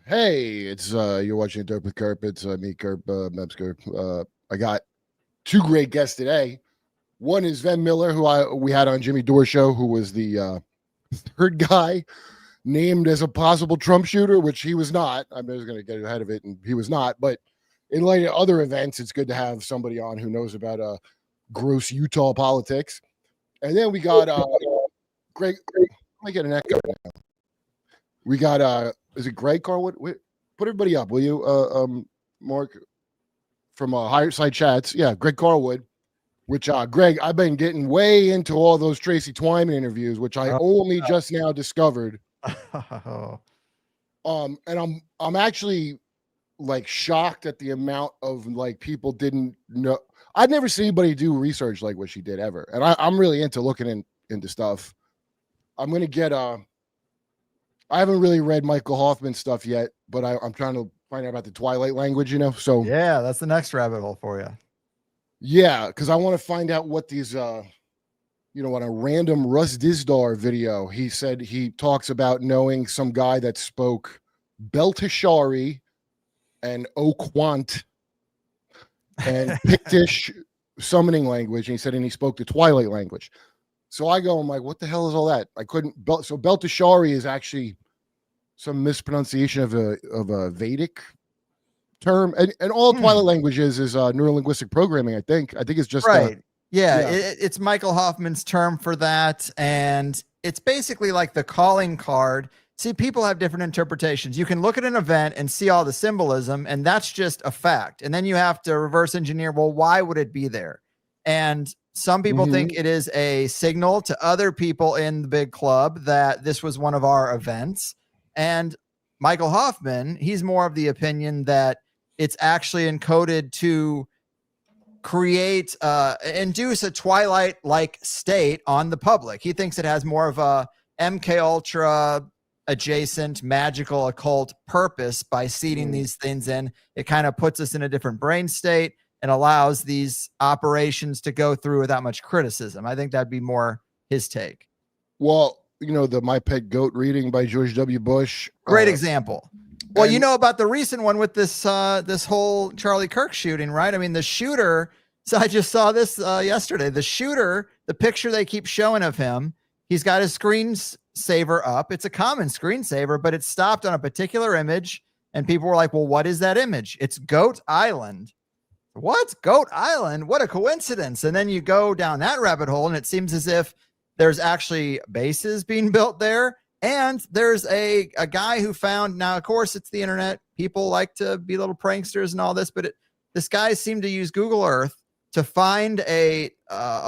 Hey, it's you're watching Derp with Kurp. It's me, Kurp, Meps Kurp. I got two great guests today. One is Ven Miller, who we had on Jimmy Dore show, who was the third guy named as a possible Trump shooter, which he was not. I'm just going to get ahead of it, and he was not. But in light of other events, it's good to have somebody on who knows about gross Utah politics. And then we got Greg. Let me get an echo now. We got is it Greg Carlwood? Wait, put everybody up, will you? Mark from Higher Side Chats. Yeah, Greg Carlwood. Which Greg, I've been getting way into all those Tracy Twyman interviews, which I only just now discovered. And I'm actually like shocked at the amount of like people didn't know. I'd never seen anybody do research like what she did ever, and I'm really into looking into stuff. I'm gonna get I haven't really read Michael Hoffman's stuff yet, but I'm trying to find out about the Twilight language, So yeah, that's the next rabbit hole for you. Yeah, because I want to find out what these on a random Russ Dizdar video, he said he talks about knowing some guy that spoke Beltashari and Oquant and Pictish summoning language, and he said, and he spoke the Twilight language. So I go, I'm like, what the hell is all that? I couldn't. So Beltashari is actually some mispronunciation of a Vedic term, and all Twilight languages is neurolinguistic programming. I think it's just right. It's Michael Hoffman's term for that, and it's basically like the calling card. See, people have different interpretations. You can look at an event and see all the symbolism, and that's just a fact. And then you have to reverse engineer. Well, why would it be there? And some people think it is a signal to other people in the big club that this was one of our events. And Michael Hoffman, he's more of the opinion that it's actually encoded to create, induce a Twilight-like state on the public. He thinks it has more of a MK Ultra adjacent magical occult purpose by seeding these things in. It kind of puts us in a different brain state and allows these operations to go through without much criticism. I think that'd be more his take. Well, the My Pet Goat reading by George W. Bush. Great example. Well, you know about the recent one with this whole Charlie Kirk shooting, right? I mean, the shooter. So I just saw this yesterday. The shooter, the picture they keep showing of him, he's got his screensaver up. It's a common screensaver, but it's stopped on a particular image, and people were like, "Well, what is that image?" It's Goat Island. What? Goat Island? What a coincidence! And then you go down that rabbit hole, and it seems as if there's actually bases being built there. And there's a guy who found, now, of course, it's the internet. People like to be little pranksters and all this, but this guy seemed to use Google Earth to find a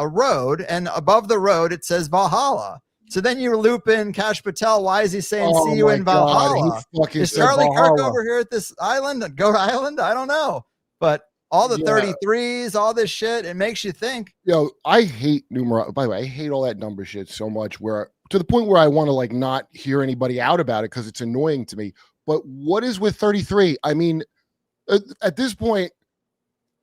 road, and above the road, it says Valhalla. So then you loop in Kash Patel. Why is he saying, see you in Valhalla? Is Charlie Kirk over here at this island, Goat Island? I don't know. But all the 33s, all this shit, it makes you think. I hate numerology. By the way, I hate all that number shit so much, to the point where I want to like not hear anybody out about it because it's annoying to me. But what is with 33? I mean, at this point,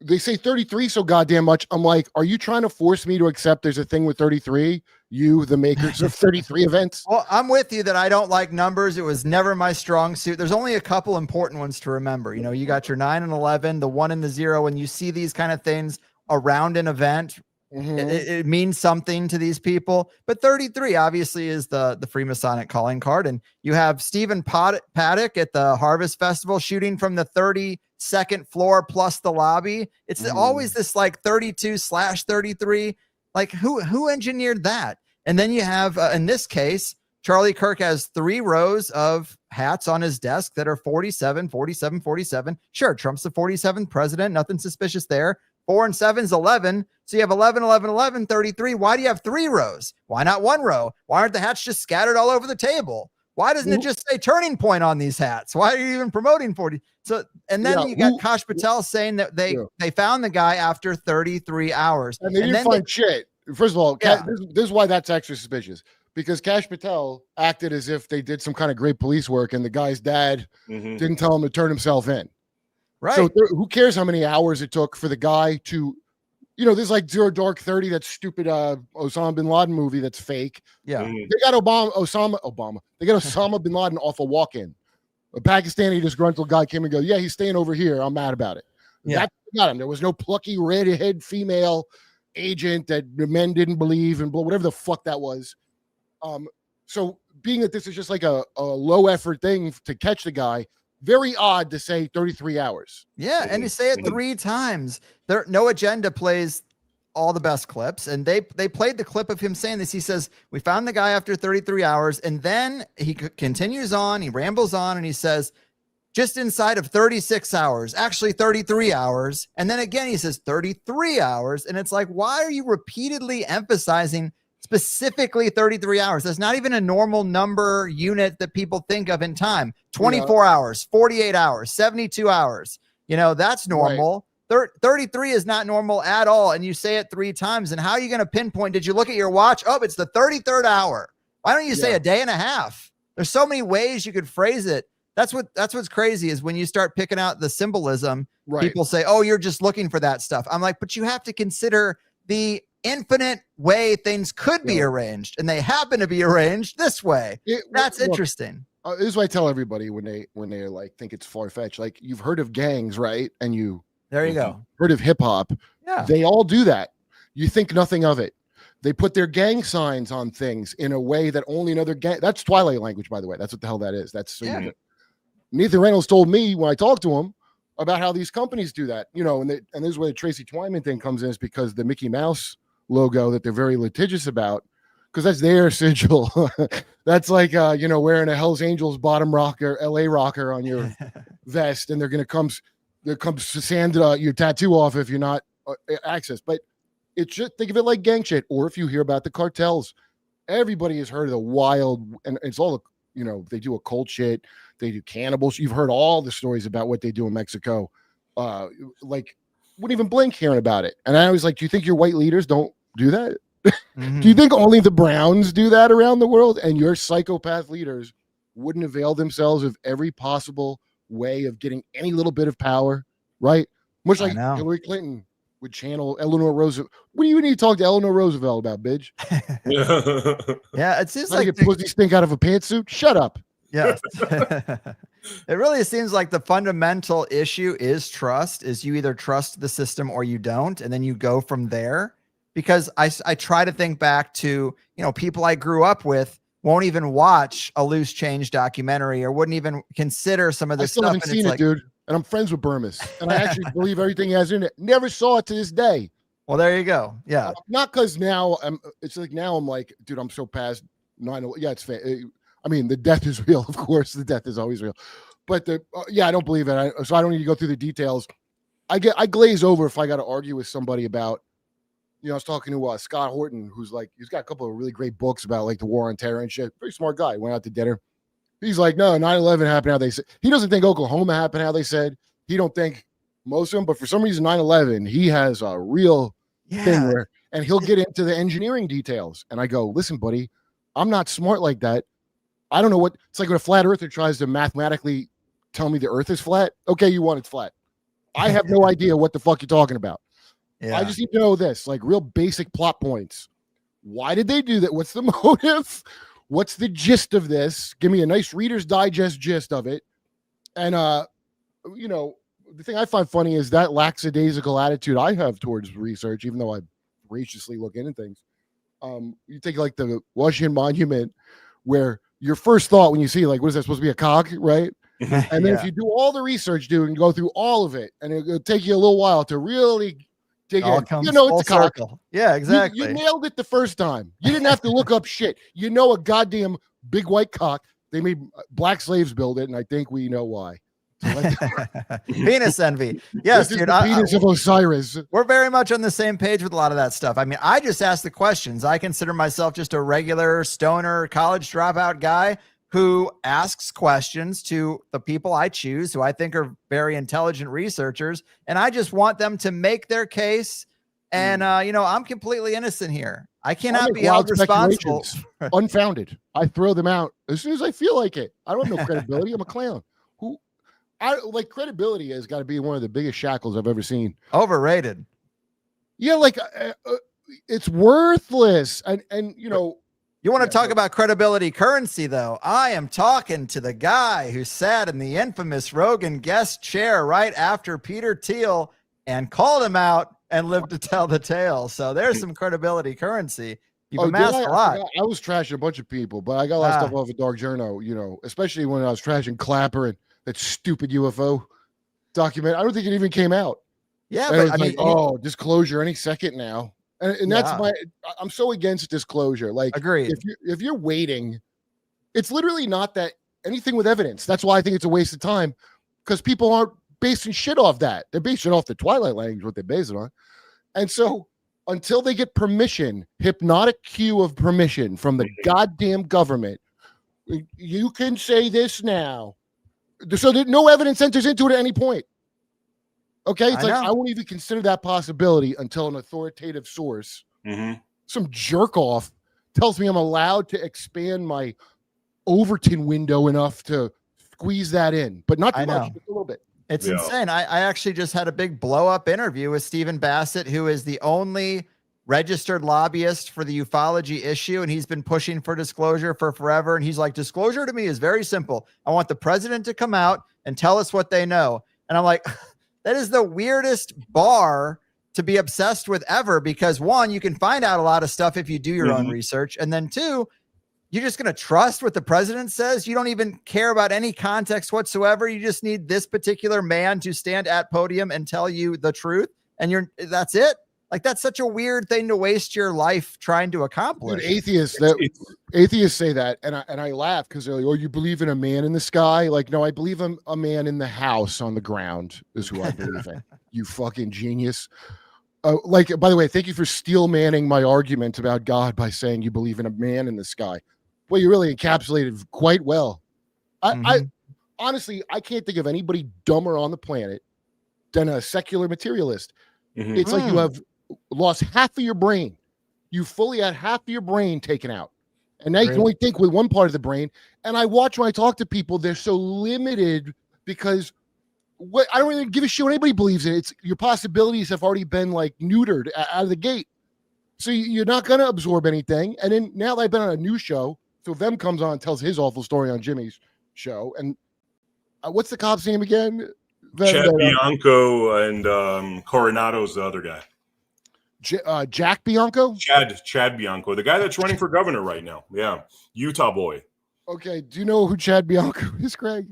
they say 33 so goddamn much. I'm like, are you trying to force me to accept there's a thing with 33? You, the makers of 33 events? Well, I'm with you that I don't like numbers. It was never my strong suit. There's only a couple important ones to remember. You got your 9 and 11, the 1 and the 0. When you see these kind of things around an event, it means something to these people. But 33 obviously is the Freemasonic calling card. And you have Stephen Paddock at the Harvest Festival shooting from the 32nd floor plus the lobby. It's always this like 32/33. Like who engineered that? And then you have, in this case, Charlie Kirk has 3 rows of hats on his desk that are 47, 47, 47. Sure, Trump's the 47th president. Nothing suspicious there. 4 and 7 is 11. So you have 11, 11, 11, 33. Why do you have 3 rows? Why not 1 row? Why aren't the hats just scattered all over the table? Why doesn't it just say turning point on these hats? Why are you even promoting 40? So, and then you got Kash Patel saying that they found the guy after 33 hours. And they didn't find shit. First of all, this is why that's extra suspicious. Because Kash Patel acted as if they did some kind of great police work and the guy's dad didn't tell him to turn himself in. Right. So who cares how many hours it took for the guy to, there's like Zero Dark 30, that stupid Osama bin Laden movie that's fake. Yeah. They got Osama bin Laden off a walk-in. A Pakistani disgruntled guy came and goes, yeah, he's staying over here. I'm mad about it. Yeah. That got him. There was no plucky redhead female agent that the men didn't believe and whatever the fuck that was. So being that this is just like a low effort thing to catch the guy, very odd to say 33 hours. Yeah, and you say it 3 times. There, No Agenda plays all the best clips, and they played the clip of him saying this. He says, we found the guy after 33 hours, and then he continues on, he rambles on, and he says, just inside of 36 hours, actually 33 hours. And then again, he says 33 hours. And it's like, why are you repeatedly emphasizing specifically 33 hours? That's not even a normal number unit that people think of in time. 24 hours, 48 hours, 72 hours. That's normal. Right. 33 is not normal at all. And you say it 3 times. And how are you going to pinpoint? Did you look at your watch? Oh, it's the 33rd hour. Why don't you say a day and a half? There's so many ways you could phrase it. That's what's crazy is when you start picking out the symbolism, people say, oh, you're just looking for that stuff. I'm like, but you have to consider the infinite way things could be arranged, and they happen to be arranged this way. That's interesting. This is what I tell everybody when they like think it's far-fetched. Like, you've heard of gangs, right? And there you go. Heard of hip-hop. Yeah. They all do that. You think nothing of it. They put their gang signs on things in a way that only another gang. That's Twilight language, by the way. That's what the hell that is. That's Nathan Reynolds told me when I talked to him about how these companies do that, and this is where the Tracy Twyman thing comes in, is because the Mickey Mouse logo that they're very litigious about, because that's their sigil. That's like, wearing a Hell's Angels bottom rocker, LA rocker on your vest, and they're going to sand your tattoo off if you're not access. But it's just, think of it like gang shit. Or if you hear about the cartels, everybody has heard of the wild, and it's all, they do occult shit. They do cannibals. You've heard all the stories about what they do in Mexico. Like, wouldn't even blink hearing about it. And I was like, do you think your white leaders don't do that? Mm-hmm. Do you think only the Browns do that around the world? And your psychopath leaders wouldn't avail themselves of every possible way of getting any little bit of power, right? Much like Hillary Clinton would channel Eleanor Roosevelt. What do you need to talk to Eleanor Roosevelt about, bitch? Yeah, it seems like get pussy stink out of a pantsuit. Shut up. Yes. It really seems like the fundamental issue is trust. Is you either trust the system or you don't, and then you go from there. Because I try to think back to, people I grew up with won't even watch a Loose Change documentary or wouldn't even consider some of this stuff. I haven't seen it, dude. And I'm friends with Burmis, and I actually believe everything he has in it. Never saw it to this day. Well, there you go. Yeah. Not because now it's like, now I'm like, dude, I'm so past 9/11. Yeah, it's I mean, the death is real. Of course, the death is always real. But I don't believe it. So I don't need to go through the details. I glaze over if I got to argue with somebody about, I was talking to Scott Horton, who's like, he's got a couple of really great books about like the war on terror and shit. Very smart guy. Went out to dinner. He's like, no, 9/11 happened how they said. He doesn't think Oklahoma happened how they said. He don't think most of them, but for some reason, 9/11, he has a real thing where, and he'll get into the engineering details. And I go, listen, buddy, I'm not smart like that. I don't know what it's like when a flat earther tries to mathematically tell me the earth is flat. Okay, you want it flat. I have no idea what the fuck you're talking about. Yeah. I just need to know this, like real basic plot points. Why did they do that? What's the motive? What's the gist of this? Give me a nice Reader's Digest gist of it. And, the thing I find funny is that lackadaisical attitude I have towards research, even though I voraciously look into things. You take like the Washington Monument, where your first thought when you see, like, what is that supposed to be, a cog, right? And then if you do all the research, dude, and go through all of it, and it'll take you a little while to really dig in. It's a cock. Yeah, exactly. You nailed it the first time. You didn't have to look up shit. A goddamn big white cock. They made black slaves build it, and I think we know why. Penis envy. Yes, dude. The penis of Osiris. We're very much on the same page with a lot of that stuff. I mean, I just ask the questions. I consider myself just a regular stoner college dropout guy who asks questions to the people I choose, who I think are very intelligent researchers, and I just want them to make their case. And I'm completely innocent here. I cannot be held responsible. Unfounded. I throw them out as soon as I feel like it. I don't have no credibility. I'm a clown. Credibility has got to be one of the biggest shackles I've ever seen. Overrated. Yeah, it's worthless. And You want to talk about credibility currency, though? I am talking to the guy who sat in the infamous Rogan guest chair right after Peter Thiel and called him out and lived to tell the tale. So there's some credibility currency. You've amassed a lot. I was trashing a bunch of people, but I got a lot of stuff off of Dark Journal, especially when I was trashing Clapper and that stupid UFO document. I don't think it even came out. Yeah, and but I mean, disclosure any second now. And that's I'm so against disclosure. Like, agreed. If you're waiting, it's literally not that anything with evidence. That's why I think it's a waste of time, because people aren't basing shit off that. They're basing it off the Twilight language, what they base it on. And so until they get permission, hypnotic cue of permission from the goddamn government, you can say this now. So that no evidence enters into it at any point. Okay, it's I won't even consider that possibility until an authoritative source, some jerk off, tells me I'm allowed to expand my Overton window enough to squeeze that in, but not too much, just a little bit. It's insane. I actually just had a big blow up interview with Stephen Bassett, who is the only registered lobbyist for the ufology issue, and he's been pushing for disclosure for forever. And he's like, disclosure to me is very simple. I want the president to come out and tell us what they know. And I'm like, that is the weirdest bar to be obsessed with ever, because one, you can find out a lot of stuff if you do your own research. And then two, you're just going to trust what the president says. You don't even care about any context whatsoever. You just need this particular man to stand at podium and tell you the truth. And that's it. Like, that's such a weird thing to waste your life trying to accomplish. Dude, atheists say that, and I laugh because they're like, "Oh, you believe in a man in the sky?" Like, no, I believe in a man in the house on the ground is who I believe in. You fucking genius. Like, by the way, thank you for steel manning my argument about God by saying you believe in a man in the sky. Well, you really encapsulated quite well. I honestly, I can't think of anybody dumber on the planet than a secular materialist. It's like you have lost half of your brain. You fully had half of your brain taken out. And now you can only think with one part of the brain. And I watch when I talk to people, they're so limited because I don't really give a shit what anybody believes in. It's your possibilities have already been like neutered out of the gate. So you're not going to absorb anything. And then now that I've been on a new show, so Vem comes on and tells his awful story on Jimmy's show. And what's the cop's name again? Chad Bianco and Coronado's the other guy. Jack Bianco? Chad Bianco, the guy that's running for governor right now. Yeah, Utah boy. Okay, do you know who Chad Bianco is, Craig?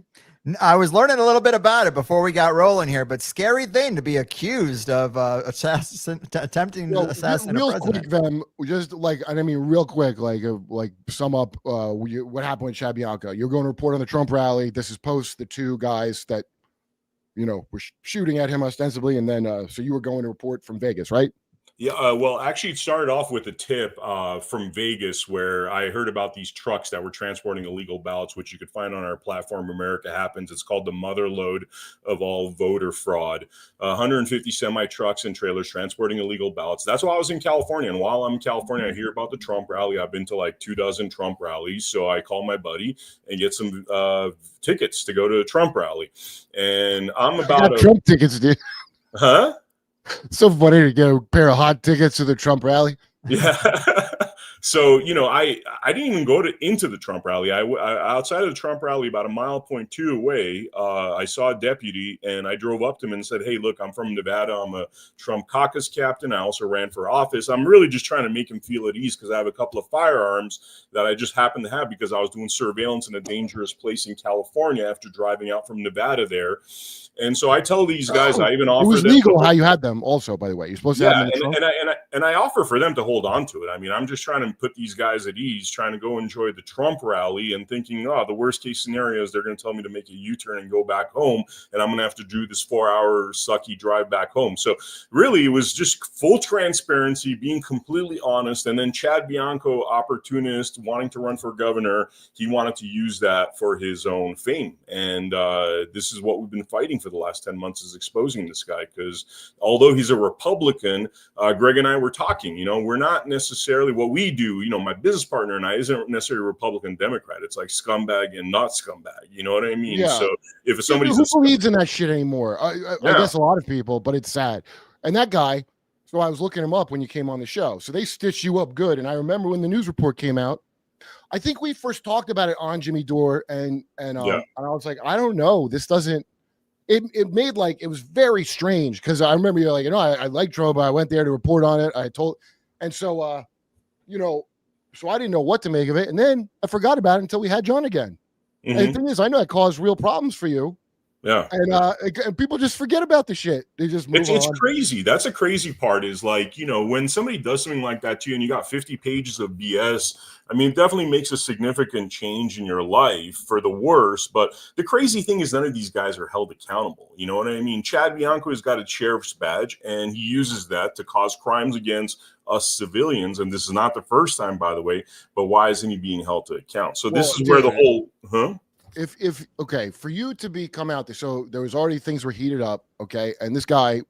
I was learning a little bit about it before we got rolling here, but scary thing to be accused of attempting to assassinate a president. Quick, Vem, just like, I mean, real quick, like sum up what happened with Chad Bianco. You're going to report on the Trump rally. This is post the two guys that were shooting at him ostensibly, and then so you were going to report from Vegas, right? Yeah, well, actually, it started off with a tip from Vegas where I heard about these trucks that were transporting illegal ballots, which you could find on our platform, America Happens. It's called the mother lode of all voter fraud. 150 semi-trucks and trailers transporting illegal ballots. That's why I was in California. And while I'm in California, I hear about the Trump rally. I've been to like 24 Trump rallies. So I call my buddy and get some tickets to go to a Trump rally. And I'm about Trump tickets, dude. Huh? It's so funny to get a pair of hot tickets to the Trump rally. Yeah. So, I didn't even go into the Trump rally. I outside of the Trump rally, about 1.2 miles away, I saw a deputy and I drove up to him and said, "Hey, look, I'm from Nevada. I'm a Trump caucus captain. I also ran for office. I'm really just trying to make him feel at ease because I have a couple of firearms that I just happened to have because I was doing surveillance in a dangerous place in California after driving out from Nevada there." And so I tell these guys, I even offer. It was legal how you had them also, by the way. You're supposed to have them. And I offer for them to hold on to it. I mean, I'm just trying to put these guys at ease, trying to go enjoy the Trump rally and thinking, the worst case scenario is they're going to tell me to make a U-turn and go back home. And I'm going to have to do this 4-hour sucky drive back home. So really, it was just full transparency, being completely honest. And then Chad Bianco, opportunist, wanting to run for governor, he wanted to use that for his own fame. And this is what we've been fighting for the last 10 months, is exposing this guy. Because although he's a Republican, Greg and I were talking, we're not necessarily what we do. My business partner and I isn't necessarily a Republican Democrat. It's like scumbag and not scumbag. You know what I mean? Yeah. So if somebody's who believes in that shit anymore? I guess a lot of people, but it's sad. And that guy, so I was looking him up when you came on the show. So they stitched you up good. And I remember when the news report came out, I think we first talked about it on Jimmy Dore, and I was like, I don't know, this doesn't. It made like it was very strange because I remember you're like, I like Trump. I went there to report on it. And so so I didn't know what to make of it, and then I forgot about it until we had John again. Mm-hmm. And the thing is, I know that caused real problems for you. Yeah. And people just forget about the shit. They just move on. It's crazy. That's a crazy part is like, when somebody does something like that to you and you got 50 pages of BS, I mean, it definitely makes a significant change in your life for the worse. But the crazy thing is none of these guys are held accountable. You know what I mean? Chad Bianco has got a sheriff's badge and he uses that to cause crimes against us civilians. And this is not the first time, by the way, but why isn't he being held to account? So this is where the whole, If okay, for you to come out there, so there was already things were heated up, okay, and this guy,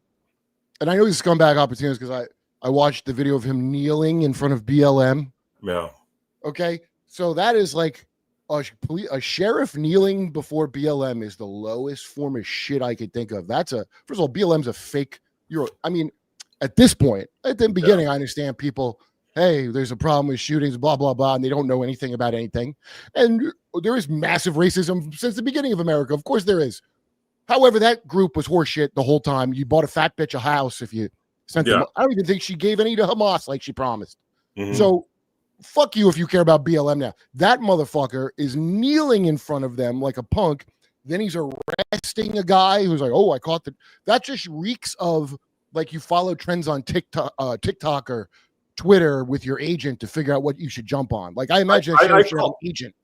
and I know he's scumbag opportunities because I watched the video of him kneeling in front of BLM. Yeah. Okay, so that is like a sheriff kneeling before BLM is the lowest form of shit I could think of. First of all, BLM's a fake. At this point, at the beginning, I understand people. Hey, there's a problem with shootings, blah, blah, blah, and they don't know anything about anything. And there is massive racism since the beginning of America. Of course there is. However, that group was horseshit the whole time. You bought a fat bitch a house if you sent them. I don't even think she gave any to Hamas like she promised. Mm-hmm. So fuck you if you care about BLM now. That motherfucker is kneeling in front of them like a punk. Then he's arresting a guy who's like, oh, I caught the... That just reeks of like you follow trends on TikTok or Twitter with your agent to figure out what you should jump on. Like I imagine an agent.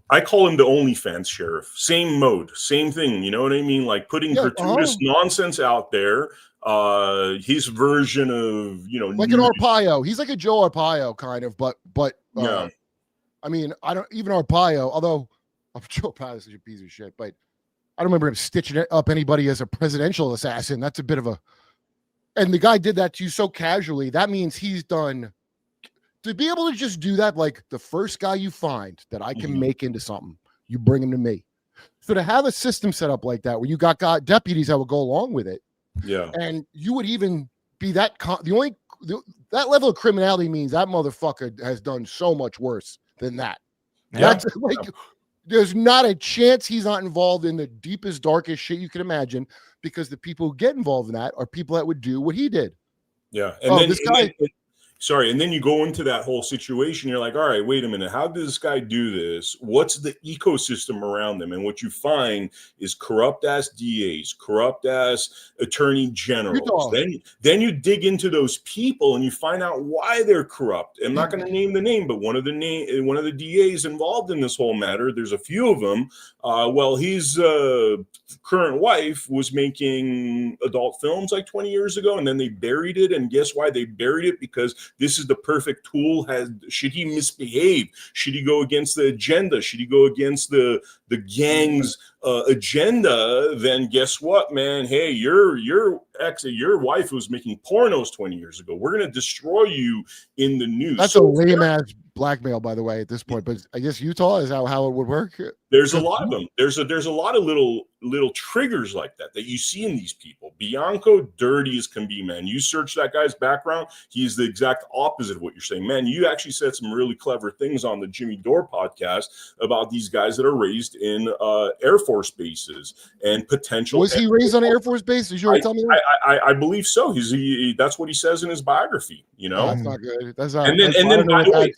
I call him the OnlyFans sheriff. Same mode, same thing. You know what I mean? Like putting gratuitous nonsense out there. His version of like an Arpaio. He's like a Joe Arpaio kind of, but I mean, I don't even Arpaio. Although Joe Arpaio is such a piece of shit, but I don't remember him stitching up anybody as a presidential assassin. That's a bit of a. And the guy did that to you so casually. That means he's done. To be able to just do that, like the first guy you find that I can make into something, you bring him to me. So to have a system set up like that, where you got deputies that would go along with it, and you would even be that that level of criminality means that motherfucker has done so much worse than that. That's like. There's not a chance he's not involved in the deepest, darkest shit you can imagine, because the people who get involved in that are people that would do what he did. Yeah. And then this guy. And then you go into that whole situation. You're like, all right, wait a minute. How did this guy do this? What's the ecosystem around them? And what you find is corrupt ass DAs, corrupt ass attorney generals. Then you dig into those people and you find out why they're corrupt. I'm not going to name the name, but one of the DAs involved in this whole matter, there's a few of them. His current wife was making adult films like 20 years ago, and then they buried it. And guess why they buried it? Because this is the perfect tool. Should he misbehave? Should he go against the agenda? Should he go against the gang's agenda? Then guess what, man? Hey, your wife was making pornos 20 years ago. We're gonna destroy you in the news. That's a lame ass blackmail, by the way, at this point. But I guess Utah is how it would work. There's a lot of them. There's a lot of little triggers like that you see in these people. Bianco, dirty as can be, man. You search that guy's background, he's the exact opposite of what you're saying. Man, you actually said some really clever things on the Jimmy Dore podcast about these guys that are raised in Air Force bases and potential. Was he raised on an Air Force base? Did you already tell me that? I believe so. That's what he says in his biography. Oh, that's not good. That's not. And then by the way,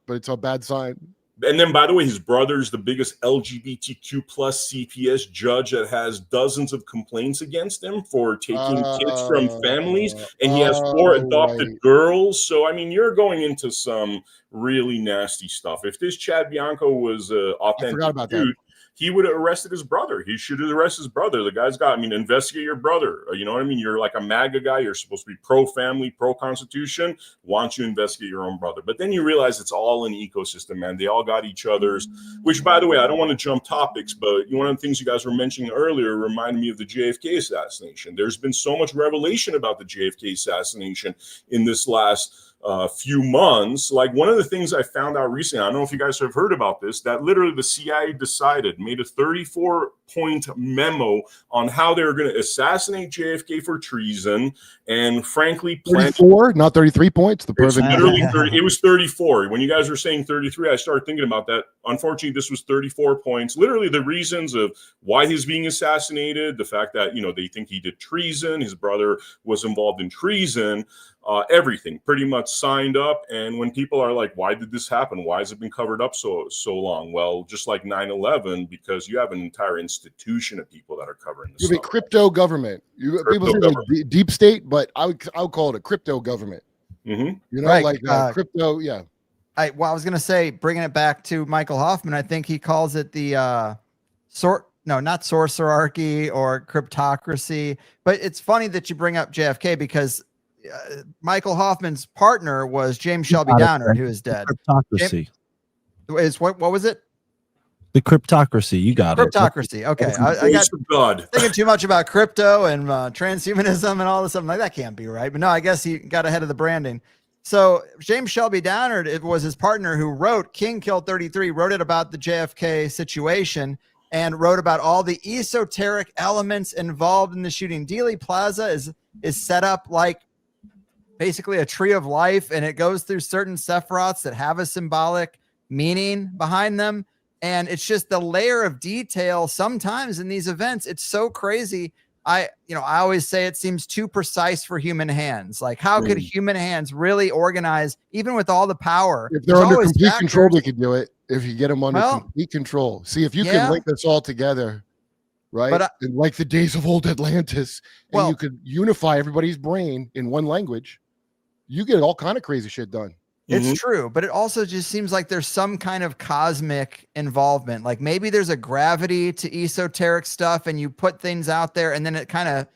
but it's a bad sign. And then, by the way, his brother's the biggest LGBTQ plus CPS judge that has dozens of complaints against him for taking kids from families, and he has 4 adopted girls. So, I mean, you're going into some really nasty stuff. If this Chad Bianco was authentic dude, he would have arrested his brother. He should have arrested his brother. The guy's investigate your brother. You know what I mean? You're like a MAGA guy. You're supposed to be pro-family, pro-constitution. Why don't you investigate your own brother? But then you realize it's all an ecosystem, man. They all got each other's, which, by the way, I don't want to jump topics, but one of the things you guys were mentioning earlier reminded me of the JFK assassination. There's been so much revelation about the JFK assassination in this last few months. Like one of the things I found out recently, I don't know if you guys have heard about this, that literally the CIA made a 34 point memo on how they were going to assassinate JFK for treason, and frankly, 34, not 33 points. The it's perfect. literally 30, it was 34. When you guys were saying 33, I started thinking about that. Unfortunately, this was 34 points. Literally, the reasons of why he's being assassinated, the fact that they think he did treason, his brother was involved in treason. Everything pretty much signed up. And when people are like, why did this happen? Why has it been covered up so long? Well, just like 9/11, because you have an entire institution of people that are covering this. You have a crypto government. People say like deep state, but I would call it a crypto government. Mm-hmm. Right. Crypto. Yeah. I was going to say, bringing it back to Michael Hoffman, I think he calls it the not sorcerarchy or cryptocracy. But it's funny that you bring up JFK because Michael Hoffman's partner was James Shelby Downard, who is dead. Cryptocracy. What was it? The cryptocracy. You got Cryptocracy. Okay. I got thinking too much about crypto and transhumanism and all this stuff. Like, that can't be right. But no, I guess he got ahead of the branding. So James Shelby Downard, it was his partner who wrote King Killed 33, wrote it about the JFK situation and wrote about all the esoteric elements involved in the shooting. Dealey Plaza is set up like basically a tree of life, and it goes through certain sephiroths that have a symbolic meaning behind them. And it's just the layer of detail sometimes in these events. It's so crazy. I always say it seems too precise for human hands. Like, how could human hands really organize, even with all the power? If they're under complete control, they could do it. If you get them under complete control. See, if you can link this all together, right? But and like the days of old Atlantis, and you could unify everybody's brain in one language, you get all kind of crazy shit done. It's true, but it also just seems like there's some kind of cosmic involvement. Like maybe there's a gravity to esoteric stuff and you put things out there and then it kind of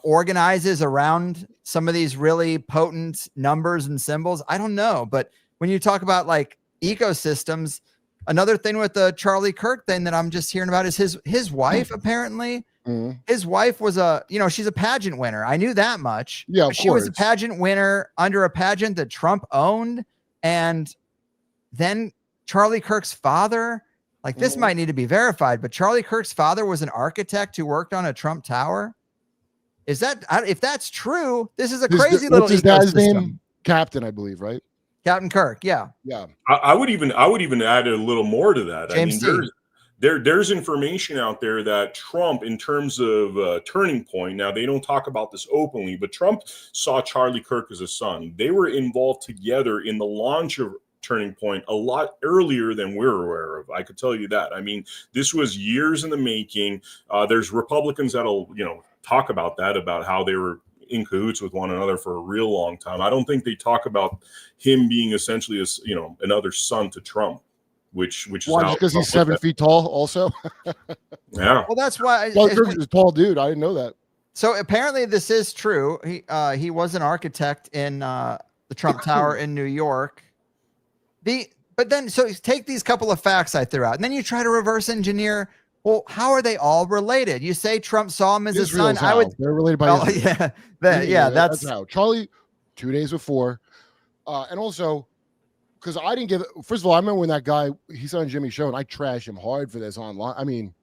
organizes around some of these really potent numbers and symbols. I don't know. But when you talk about like ecosystems, another thing with the Charlie Kirk thing that I'm just hearing about is his wife, apparently. His wife was she's a pageant winner. I knew that much. Yeah, she was a pageant winner under a pageant that Trump owned. And then Charlie Kirk's father, like this might need to be verified, but Charlie Kirk's father was an architect who worked on a Trump tower. Is that, if that's true, this is a crazy little his dad's name? Captain, I believe, right? Captain Kirk. Yeah. Yeah. I would even add a little more to that. James There's information out there that Trump, in terms of Turning Point, now they don't talk about this openly, but Trump saw Charlie Kirk as a son. They were involved together in the launch of Turning Point a lot earlier than we're aware of. I could tell you that. I mean, this was years in the making. There's Republicans that'll, talk about that, about how they were in cahoots with one another for a real long time. I don't think they talk about him being essentially another son to Trump. Which is because he's 7 feet tall also. Yeah. Well, that's why Kirk is a tall dude. I didn't know that. So apparently this is true. He was an architect in the Trump Tower in New York. But then take these couple of facts I threw out, and then you try to reverse engineer. Well, how are they all related? You say Trump saw him as a son. They're related by Israel. That's how Charlie 2 days before, and also. Because I didn't first of all, I remember when that guy, he's on Jimmy's show and I trash him hard for this online. I mean,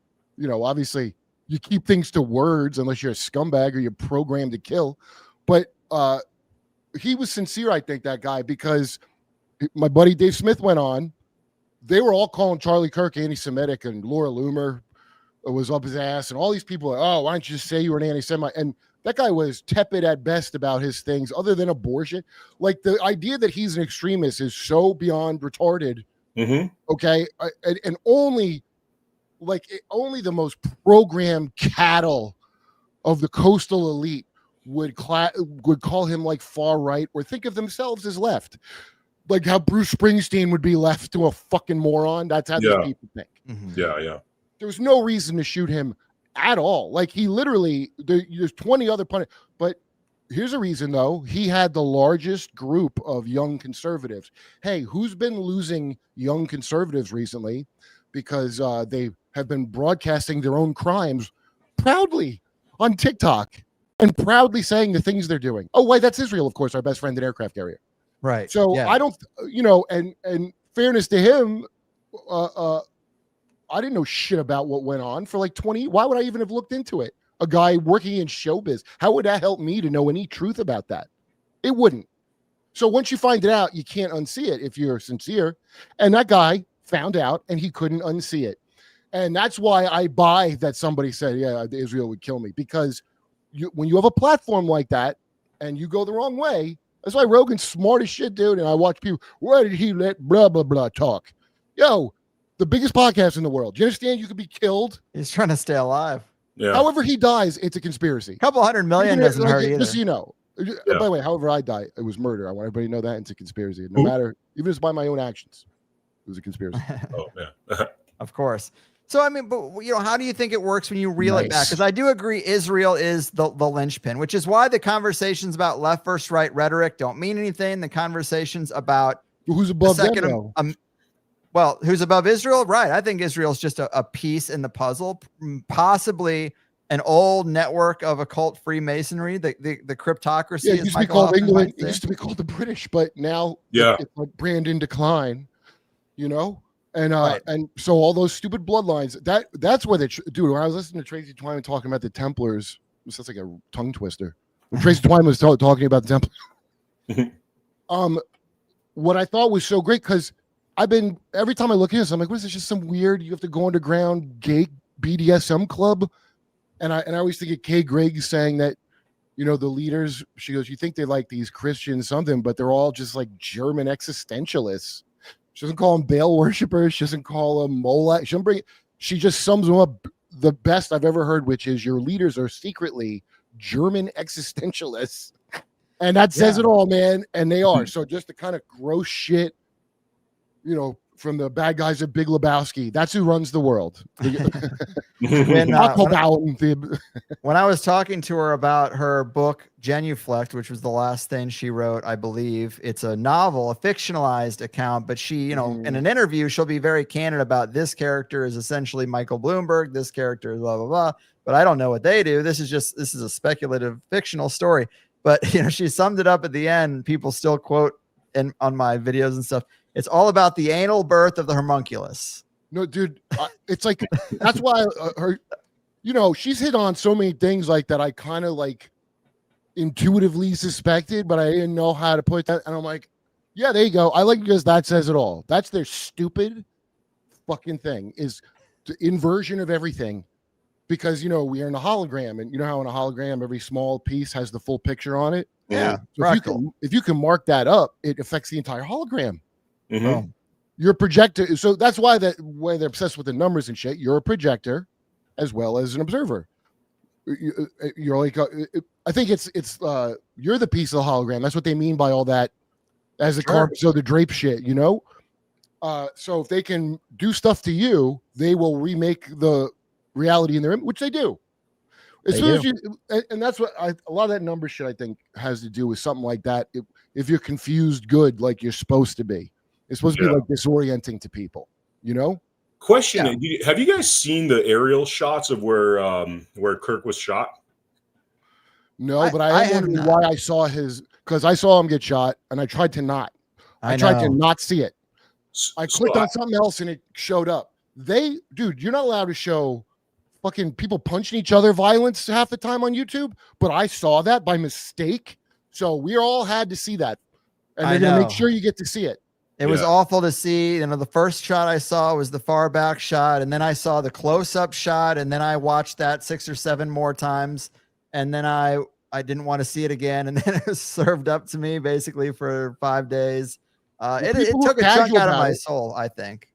obviously you keep things to words unless you're a scumbag or you're programmed to kill. But he was sincere, I think, that guy, because my buddy Dave Smith went on. They were all calling Charlie Kirk anti-Semitic, and Laura Loomer was up his ass. And all these people are, why don't you just say you were an anti-Semite? And that guy was tepid at best about his things other than abortion. Like, the idea that he's an extremist is so beyond retarded. Okay. And only the most programmed cattle of the coastal elite would call him like far right or think of themselves as left. Like how Bruce Springsteen would be left to a fucking moron. That's how these people think. Yeah. There was no reason to shoot him at all. Like, he literally, there's 20 other pundits, but here's a reason though. He had the largest group of young conservatives. Hey, who's been losing young conservatives recently? Because they have been broadcasting their own crimes proudly on TikTok and proudly saying the things they're doing. Oh, wait, that's Israel, of course, our best friend in aircraft carrier. Right. So I don't, and fairness to him, I I didn't know shit about what went on for like 20. Why would I even have looked into it? A guy working in showbiz. How would that help me to know any truth about that? It wouldn't. So once you find it out, you can't unsee it if you're sincere. And that guy found out and he couldn't unsee it. And that's why I buy that somebody said, yeah, Israel would kill me. Because when you have a platform like that and you go the wrong way, that's why Rogan's smart as shit, dude. And I watch people, why did he let blah, blah, blah talk? Yo, the biggest podcast in the world. Do you understand you could be killed? He's trying to stay alive. Yeah. However he dies, it's a conspiracy. A couple 100 million doesn't hurt either. Just so you know. By the way, however I die, it was murder. I want everybody to know that it's a conspiracy. No matter, even if it's by my own actions, it was a conspiracy. Oh, yeah. Of course. So, I mean, but how do you think it works when you reel it back? Because I do agree Israel is the linchpin, which is why the conversations about left versus right rhetoric don't mean anything. The conversations about who's above them, well, who's above Israel? Right. I think Israel's just a piece in the puzzle, possibly an old network of occult Freemasonry, the cryptocracy. Yeah, it used to be called England. It used to be called the British, but now it's like brand in decline, And right. And so all those stupid bloodlines, that's where dude, when I was listening to Tracy Twyman talking about the Templars, this sounds like a tongue twister. When Tracy Twyman was talking about the Templars, what I thought was so great, because every time I look at this, I'm like, what is this? Just some weird, you have to go underground gay BDSM club? And I always think of Kay Griggs saying that, the leaders, she goes, you think they like these Christians something, but they're all just like German existentialists. She doesn't call them Baal worshipers. She doesn't call them Molech. She just sums them up the best I've ever heard, which is your leaders are secretly German existentialists. And that says it all, man. And they are. So just the kind of gross shit, from the bad guys at Big Lebowski. That's who runs the world. When I was talking to her about her book, Genuflect, which was the last thing she wrote, I believe it's a novel, a fictionalized account, but she, in an interview, she'll be very candid about this character is essentially Michael Bloomberg. This character is blah, blah, blah. But I don't know what they do. This is a speculative fictional story. But, she summed it up at the end. People still quote on my videos and stuff. It's all about the anal birth of the homunculus. No, dude, it's like, that's why she's hit on so many things like that I kind of like intuitively suspected, but I didn't know how to put that. And I'm like, yeah, there you go. I like because that says it all. That's their stupid fucking thing, is the inversion of everything. Because, we are in a hologram, and how in a hologram, every small piece has the full picture on it. Yeah. So if you can mark that up, it affects the entire hologram. Mm-hmm. You're a projector. So that's why they're obsessed with the numbers and shit. You're a projector as well as an observer. You're like, I think it's you're the piece of the hologram. That's what they mean by all that as the carp. So the drape shit, so if they can do stuff to you, they will remake the reality in their image, which they do. As soon as you, and that's what a lot of that number shit I think has to do with something like that. If you're confused, good, like you're supposed to be. It's supposed to be like disorienting to people, Question: have you guys seen the aerial shots of where Kirk was shot? No, but I am wondering why I saw because I saw him get shot, and I tried to not. I tried to not see it. I clicked on something else, and it showed up. Dude, you're not allowed to show fucking people punching each other violence half the time on YouTube, but I saw that by mistake. So we all had to see that, and they're gonna make sure you get to see it. It was awful to see. The first shot I saw was the far back shot, and then I saw the close-up shot, and then I watched that 6 or 7 more times, and then I didn't want to see it again, and then it was served up to me basically for 5 days. It took a chunk out of my soul, I think.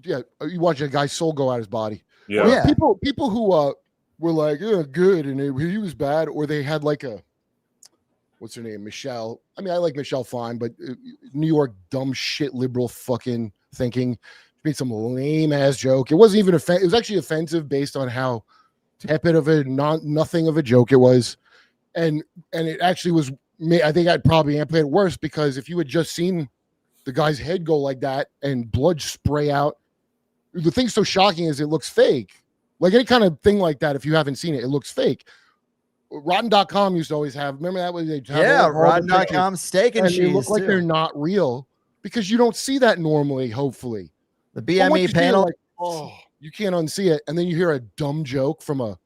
Yeah, you watch a guy's soul go out his body. Yeah, people who were like, yeah, good, and he was bad, or they had like what's her name? Michelle. I mean, I like Michelle fine, but New York dumb shit liberal fucking thinking. She made some lame ass joke. It wasn't even it was actually offensive based on how tepid of nothing of a joke it was. And it actually was, I think I'd probably amplify it worse, because if you had just seen the guy's head go like that and blood spray out, the thing's so shocking is it looks fake. Like any kind of thing like that, if you haven't seen it, it looks fake. Rotten.com used to always have, remember that was Rotten.com steak and cheese. They look like they're not real because you don't see that normally, hopefully. The BME panel. You can't unsee it. And then you hear a dumb joke from a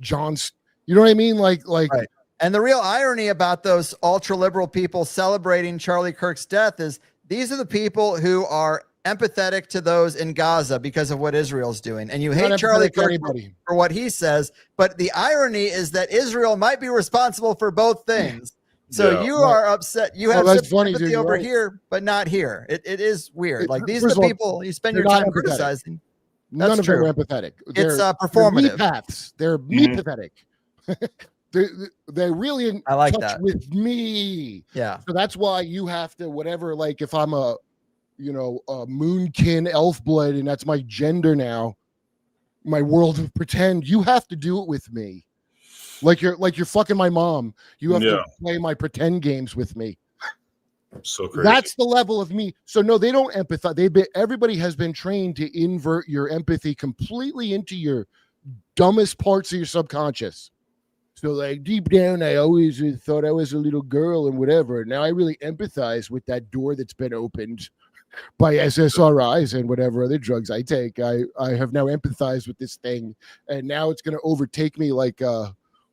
John's, you know what I mean? Like, right. And the real irony about those ultra liberal people celebrating Charlie Kirk's death is these are the people who are empathetic to those in Gaza because of what Israel's doing. And you hate Charlie Kirk for what he says. But the irony is that Israel might be responsible for both things. So you are upset. You have sympathy over here, but not here. It is weird. Like these are the people you spend your time criticizing. None of them are empathetic. It's performative. They're pathetic. They're really in touch with me. Yeah. So that's why you have to, whatever, like if I'm a moonkin elf blood and that's my gender now, my world of pretend, you have to do it with me. Like you're fucking my mom. You have to play my pretend games with me. So crazy. That's the level of me. So no, they don't empathize. Everybody has been trained to invert your empathy completely into your dumbest parts of your subconscious. So like deep down, I always thought I was a little girl and whatever. Now I really empathize with that door that's been opened by SSRIs and whatever other drugs I take. I have now empathized with this thing, and now it's going to overtake me like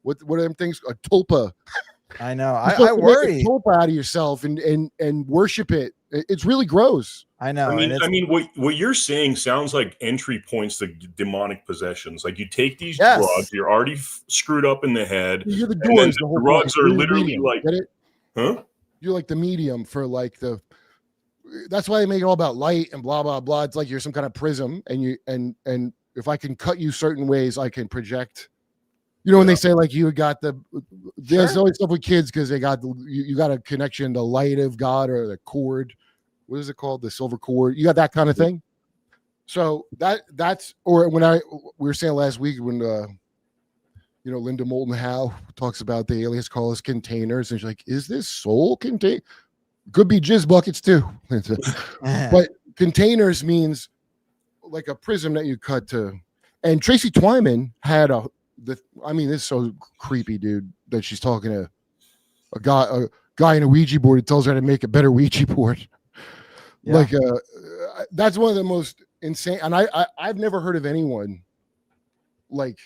what are them things? A tulpa. I know. I worry. Tulpa out of yourself and worship it. It's really gross. I know. I mean, what you're saying sounds like entry points to demonic possessions. Like you take these drugs, you're already screwed up in the head. You're the doors. And the drugs are literally like, get it? Huh? You're like the medium for like the. That's why they make it all about light and blah blah blah. It's like you're some kind of prism, and if I can cut you certain ways, I can project. You know when they say like you got there's always stuff with kids because they got you got a connection to light of God or the cord. What is it called? The silver cord. You got that kind of thing. So that's or when we were saying last week when Linda Moulton Howe talks about the aliens call us containers, and she's like, is this soul contain? Could be jizz buckets too. But containers means like a prism that you cut to. And Tracy Twyman had this is so creepy, dude, that she's talking to a guy in a Ouija board who tells her how to make a better Ouija board. Yeah. Like that's one of the most insane, and I've never heard of anyone like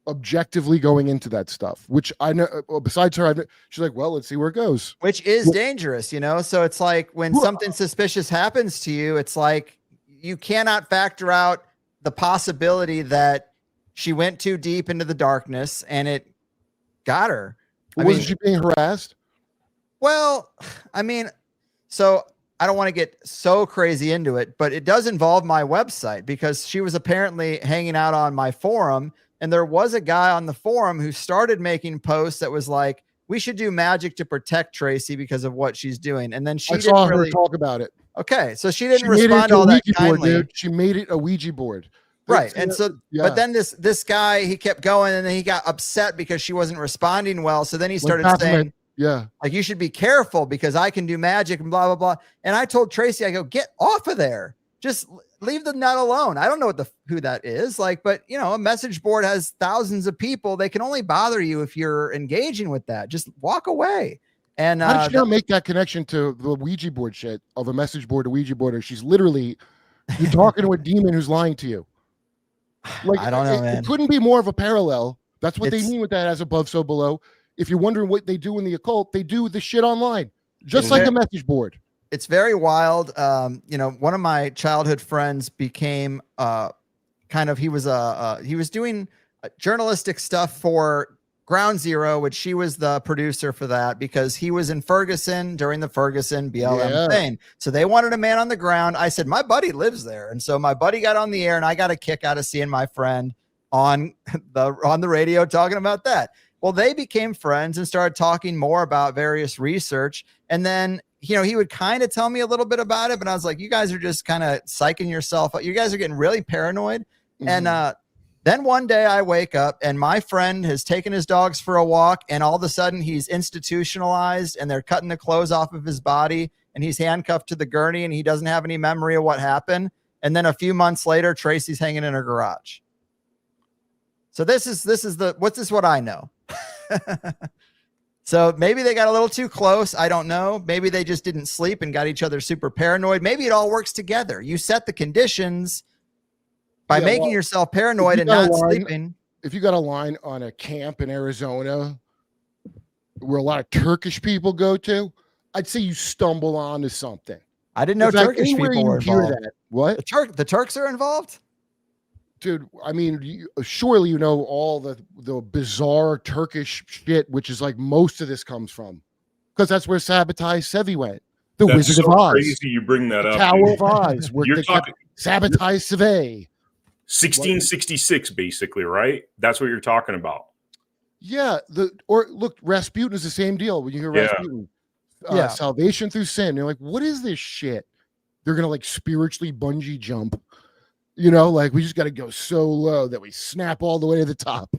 objectively going into that stuff, which I know besides her, she's like, well, let's see where it goes, which is dangerous, so it's like when something suspicious happens to you, it's like you cannot factor out the possibility that she went too deep into the darkness and it got her. Wasn't she being harassed? Well, so I don't want to get so crazy into it, but it does involve my website because she was apparently hanging out on my forum. And there was a guy on the forum who started making posts that was like, we should do magic to protect Tracy because of what she's doing. And then she saw her talk about it. Okay. So she didn't respond all that kindly. Dude. She made it a Ouija board. Right. And so, but then this guy, he kept going and then he got upset because she wasn't responding well. So then he started saying, like, you should be careful because I can do magic and blah, blah, blah. And I told Tracy, I go, get off of there. Just leave the nut alone. I don't know who that is like, but a message board has thousands of people. They can only bother you if you're engaging with that. Just walk away. And how did she not make that connection to the Ouija board shit of a message board to Ouija board? Or she's literally, you're talking to a demon who's lying to you. Like, I don't know, man. It couldn't be more of a parallel. That's what they mean with that as above, so below. If you're wondering what they do in the occult, they do the shit online, just like a message board. It's very wild. One of my childhood friends became he was doing journalistic stuff for Ground Zero, which she was the producer for that because he was in Ferguson during the Ferguson BLM thing. So they wanted a man on the ground. I said, my buddy lives there. And so my buddy got on the air and I got a kick out of seeing my friend on the radio talking about that. Well, they became friends and started talking more about various research. And then, he would kind of tell me a little bit about it, but I was like, you guys are just kind of psyching yourself up. You guys are getting really paranoid. Mm-hmm. And then one day I wake up and my friend has taken his dogs for a walk and all of a sudden he's institutionalized and they're cutting the clothes off of his body and he's handcuffed to the gurney and he doesn't have any memory of what happened. And then a few months later, Tracy's hanging in her garage. So this is what I know. So maybe they got a little too close. I don't know. Maybe they just didn't sleep and got each other super paranoid. Maybe it all works together. You set the conditions by Yeah, making well, yourself paranoid you and got a not line- sleeping. if you got a line on a camp in Arizona where a lot of Turkish people go to, I'd say you stumble onto something. I didn't know In fact, Turkish anywhere people you were hear involved. that, what? The Turks are involved? Dude, I mean, surely you know all the bizarre Turkish shit, which is like most of this comes from, because that's where Sabotage Sevi went. The That's Wizard so of Oz, crazy you bring that the up. Tower Dude. of Oz, where You're they kept talking Sabotage Sevi. 1666, basically, right? That's what you're talking about. Yeah, look, Rasputin is the same deal. When you hear Yeah. Rasputin, Yeah. salvation through sin, you're like, what is this shit? They're gonna like spiritually bungee jump, like we just got to go so low that we snap all the way to the top.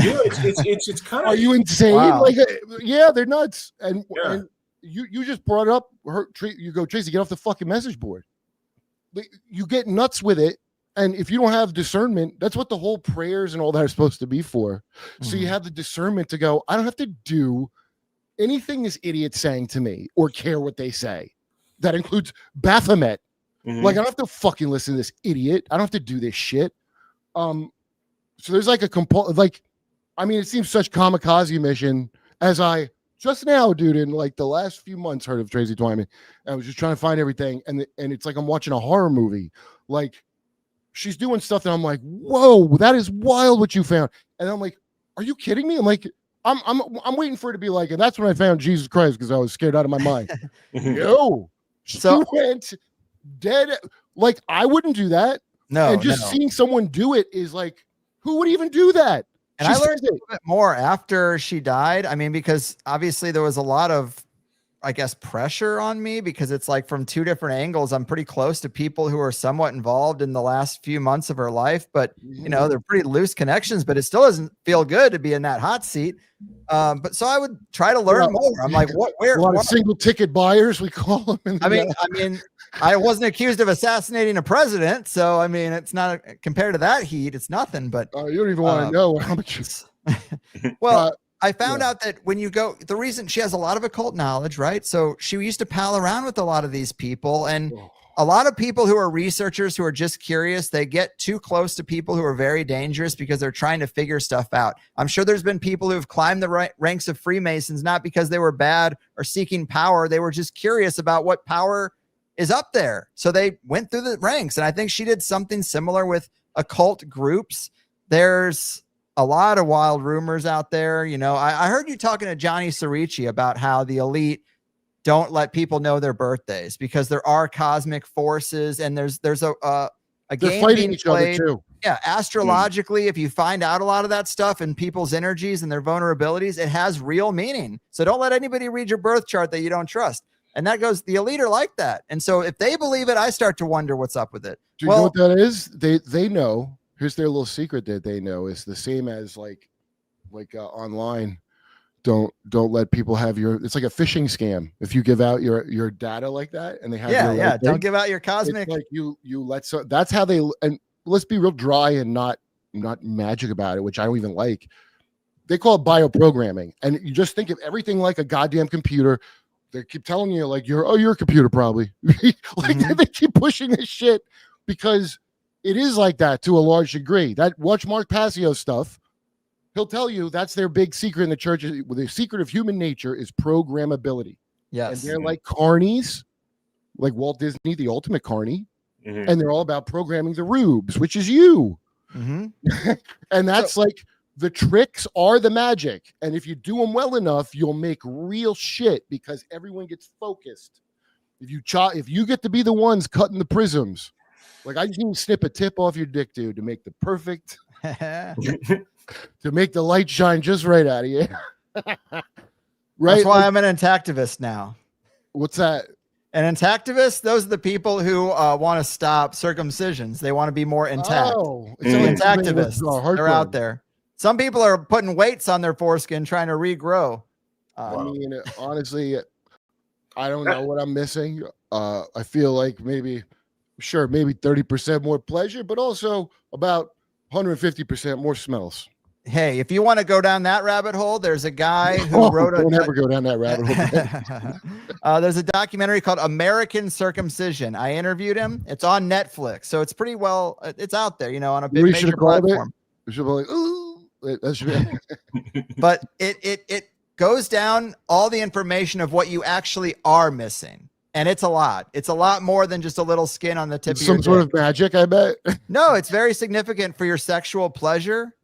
Yeah, it's kind of. Are you insane? Wow. Like, yeah, they're nuts. And Yeah. and you just brought up you go, Tracy, get off the fucking message board. Like, you get nuts with it. And if you don't have discernment, that's what the whole prayers and all that are supposed to be for. So you have the discernment to go, I don't have to do anything this idiot's saying to me or care what they say. That includes Baphomet. Mhm. Like, I don't have to fucking listen to this idiot. I don't have to do this shit. So there's like it seems such kamikaze mission as I just now, dude, in like the last few months heard of Tracy Twyman. I was just trying to find everything. And it's like I'm watching a horror movie. Like, she's doing stuff that I'm like, whoa, that is wild what you found. And I'm like, are you kidding me? I'm like, I'm waiting for it to be like, and that's when I found Jesus Christ because I was scared out of my mind. No, she went dead. Like, I wouldn't do that. No, and just seeing someone do it is like, who would even do that? And I learned a little bit more after she died. I mean, because obviously there was a lot of, I guess, pressure on me because it's like from two different angles. I'm pretty close to people who are somewhat involved in the last few months of her life, but they're pretty loose connections, but it still doesn't feel good to be in that hot seat. But so I would try to learn more. I'm like, where? A lot of single ticket buyers, we call them. I mean, I wasn't accused of assassinating a president. So, I mean, it's not compared to that heat, it's nothing, but you don't even want to know how much. Well, I found out that when you go, the reason she has a lot of occult knowledge, right? So she used to pal around with a lot of these people, and a lot of people who are researchers who are just curious, they get too close to people who are very dangerous because they're trying to figure stuff out. I'm sure there's been people who've climbed the ranks of Freemasons, not because they were bad or seeking power. They were just curious about what power is up there. So they went through the ranks. And I think she did something similar with occult groups. There's a lot of wild rumors out there. I heard you talking to Johnny Cerici about how the elite don't let people know their birthdays because there are cosmic forces and there's a game fighting being each played. other too. Yeah, astrologically, if you find out a lot of that stuff and people's energies and their vulnerabilities, it has real meaning. So don't let anybody read your birth chart that you don't trust. And that goes, the elite are like that. And so if they believe it, I start to wonder what's up with it. Do you know what that is? They know. Here's their little secret that they know is the same as like online. Don't let people have it's like a phishing scam. If you give out your data like that and they have don't give out your cosmic. It's like you that's how they, and let's be real dry and not magic about it, which I don't even like. They call it bioprogramming, and you just think of everything like a goddamn computer. They keep telling you like you're a computer probably. They keep pushing this shit because it is like that to a large degree. Watch Mark Passio stuff. He'll tell you that's their big secret in the church. The secret of human nature is programmability. Yes. And they're like carnies, like Walt Disney, the ultimate carny. And they're all about programming the rubes, which is you. And that's like the tricks are the magic. And if you do them well enough, you'll make real shit because everyone gets focused. If you get to be the ones cutting the prisms, like I just need to snip a tip off your dick, dude, to make the perfect to make the light shine just right out of you. Right? That's why I'm an intactivist now. What's that? An intactivist, those are the people who want to stop circumcisions. They want to be more intact. Oh, intactivists. They're out there. Some people are putting weights on their foreskin trying to regrow. I mean, honestly, I don't know what I'm missing. I feel like maybe 30% more pleasure, but also about 150% more smells. Hey, if you want to go down that rabbit hole, there's a guy who wrote Don't ever go down that rabbit hole. there's a documentary called American Circumcision. I interviewed him. It's on Netflix, so it's pretty well. It's out there, on a big major platform. We should be like, ooh, that should be. But it goes down all the information of what you actually are missing. And it's a lot. It's a lot more than just a little skin on the tip of your Some sort dick. of magic, I bet. No, it's very significant for your sexual pleasure.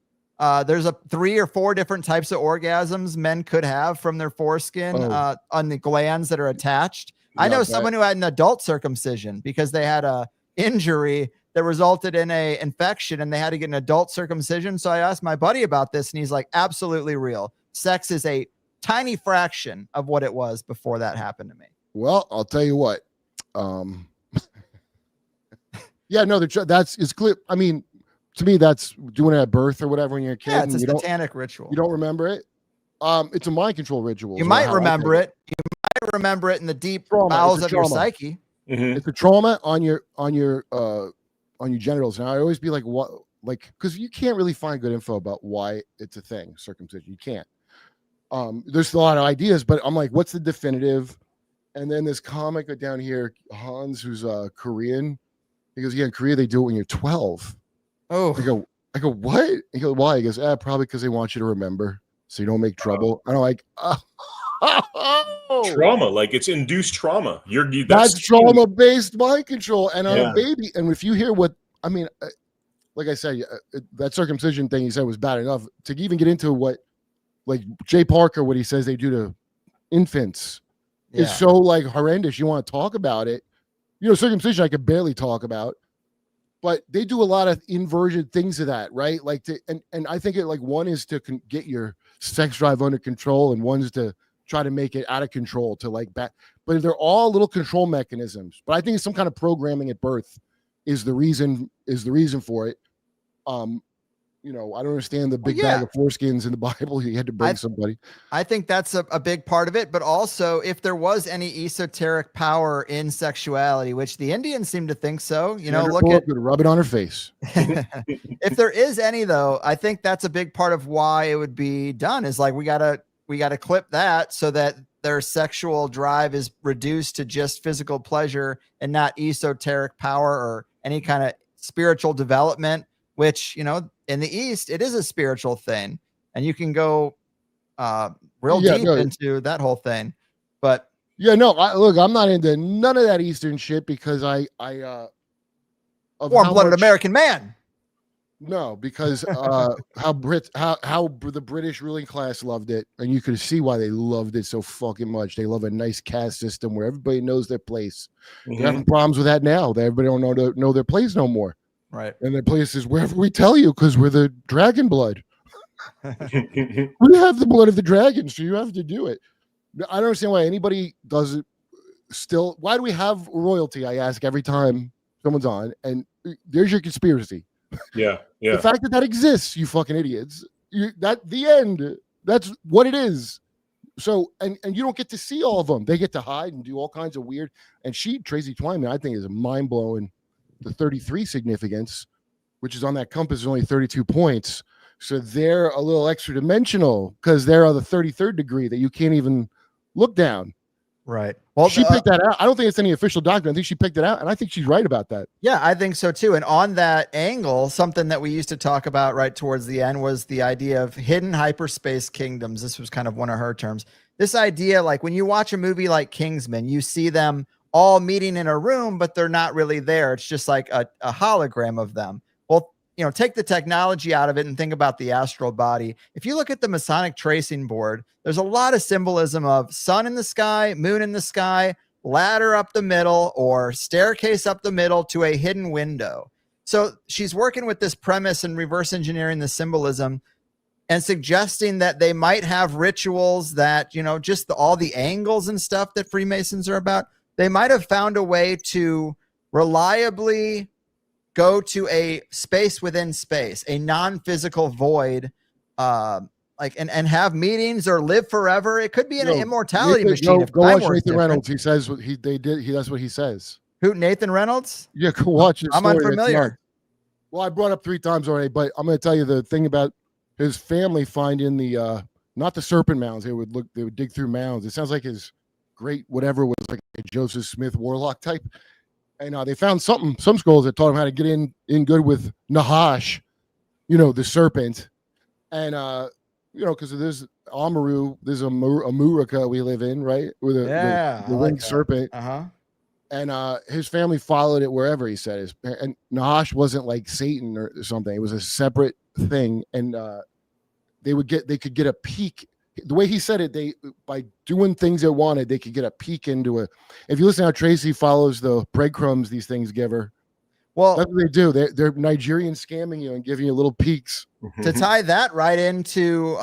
There's 3 or 4 different types of orgasms men could have from their foreskin on the glands that are attached. I know someone who had an adult circumcision because they had a injury that resulted in a infection and they had to get an adult circumcision. So I asked my buddy about this and he's like, absolutely real. Sex is a tiny fraction of what it was before that happened to me. Well, I'll tell you what. Yeah, no, it's clear. I mean, to me, that's doing it at birth or whatever when you're a kid. Yeah, it's a satanic ritual. You don't remember it? It's a mind control ritual. You might remember it. You might remember it in the deep bowels of your psyche. Mm-hmm. It's a trauma on your genitals. And I always be like, what? Like, because you can't really find good info about why it's a thing, circumcision. You can't. There's a lot of ideas, but I'm like, what's the definitive? And then this comic down here, Hans, who's Korean, he goes, yeah, in Korea they do it when you're 12. Oh, I go, what? He goes, why? He goes, probably because they want you to remember, so you don't make trouble. And I'm like, trauma, like it's induced trauma. That's trauma-based mind control. And I'm a baby. And if you hear what I mean, like I said, that circumcision thing you said was bad enough to even get into what, like Jay Parker, what he says they do to infants is so like horrendous. You want to talk about it? Circumcision I could barely talk about. But they do a lot of inversion things to that, right? Like, and I think one is to get your sex drive under control, and one's to try to make it out of control to back. But they're all little control mechanisms. But I think it's some kind of programming at birth is the reason for it. I don't understand the big bag of foreskins in the Bible. You had to bring somebody. I think that's a big part of it. But also, if there was any esoteric power in sexuality, which the Indians seem to think so, rub it on her face. If there is any, though, I think that's a big part of why it would be done. Is like we gotta clip that so that their sexual drive is reduced to just physical pleasure and not esoteric power or any kind of spiritual development. Which, in the East, it is a spiritual thing, and you can go deep into that whole thing. But I'm not into none of that Eastern shit because warm-blooded American man. No, because how the British ruling class loved it, and you could see why they loved it so fucking much. They love a nice caste system where everybody knows their place. Mm-hmm. They're having problems with that now. Everybody don't know their place no more. Right. And their place is wherever we tell you because we're the dragon blood. We have the blood of the dragon, so you have to do it. I don't understand why anybody does it still. Why do we have royalty? I ask every time someone's on, and there's your conspiracy. Yeah. The fact that exists, you fucking idiots. The end. That's what it is. So, and you don't get to see all of them. They get to hide and do all kinds of weird. And Tracy Twyman, I think, is mind blowing. The 33 significance, which is on that compass, is only 32 points. So they're a little extra dimensional because they're on the 33rd degree that you can't even look down. Right. Well, she picked that out. I don't think it's any official document. I think she picked it out, and I think she's right about that. Yeah, I think so too. And on that angle, something that we used to talk about right towards the end was the idea of hidden hyperspace kingdoms. This was kind of one of her terms. This idea, like when you watch a movie like Kingsman, you see them all meeting in a room, but they're not really there. It's just like a hologram of them. Well, take the technology out of it and think about the astral body. If you look at the Masonic tracing board, there's a lot of symbolism of sun in the sky, moon in the sky, ladder up the middle, or staircase up the middle to a hidden window. So she's working with this premise and reverse engineering the symbolism and suggesting that they might have rituals that, just all the angles and stuff that Freemasons are about. They might have found a way to reliably go to a space within space, a non-physical void, and have meetings or live forever. It could be an immortality machine. Go watch Nathan Reynolds. He says what they did. That's what he says. Who, Nathan Reynolds? Yeah, go watch it. I'm unfamiliar. Well, I brought up 3 times already, but I'm going to tell you the thing about his family finding the not the serpent mounds. They would dig through mounds. It sounds like his great whatever was like a Joseph Smith warlock type. And they found some skulls that taught him how to get in good with Nahash, the serpent. And because there's Amaru, there's a Amurika we live in, right? With the winged serpent. Uh-huh. And his family followed it wherever he said and Nahash wasn't like Satan or something. It was a separate thing. And they could get a peek. The way he said it, by doing things they wanted, they could get a peek into it. If you listen how Tracy follows the breadcrumbs these things give her, well, that's what they do. They're Nigerian scamming you and giving you little peeks. To tie that right into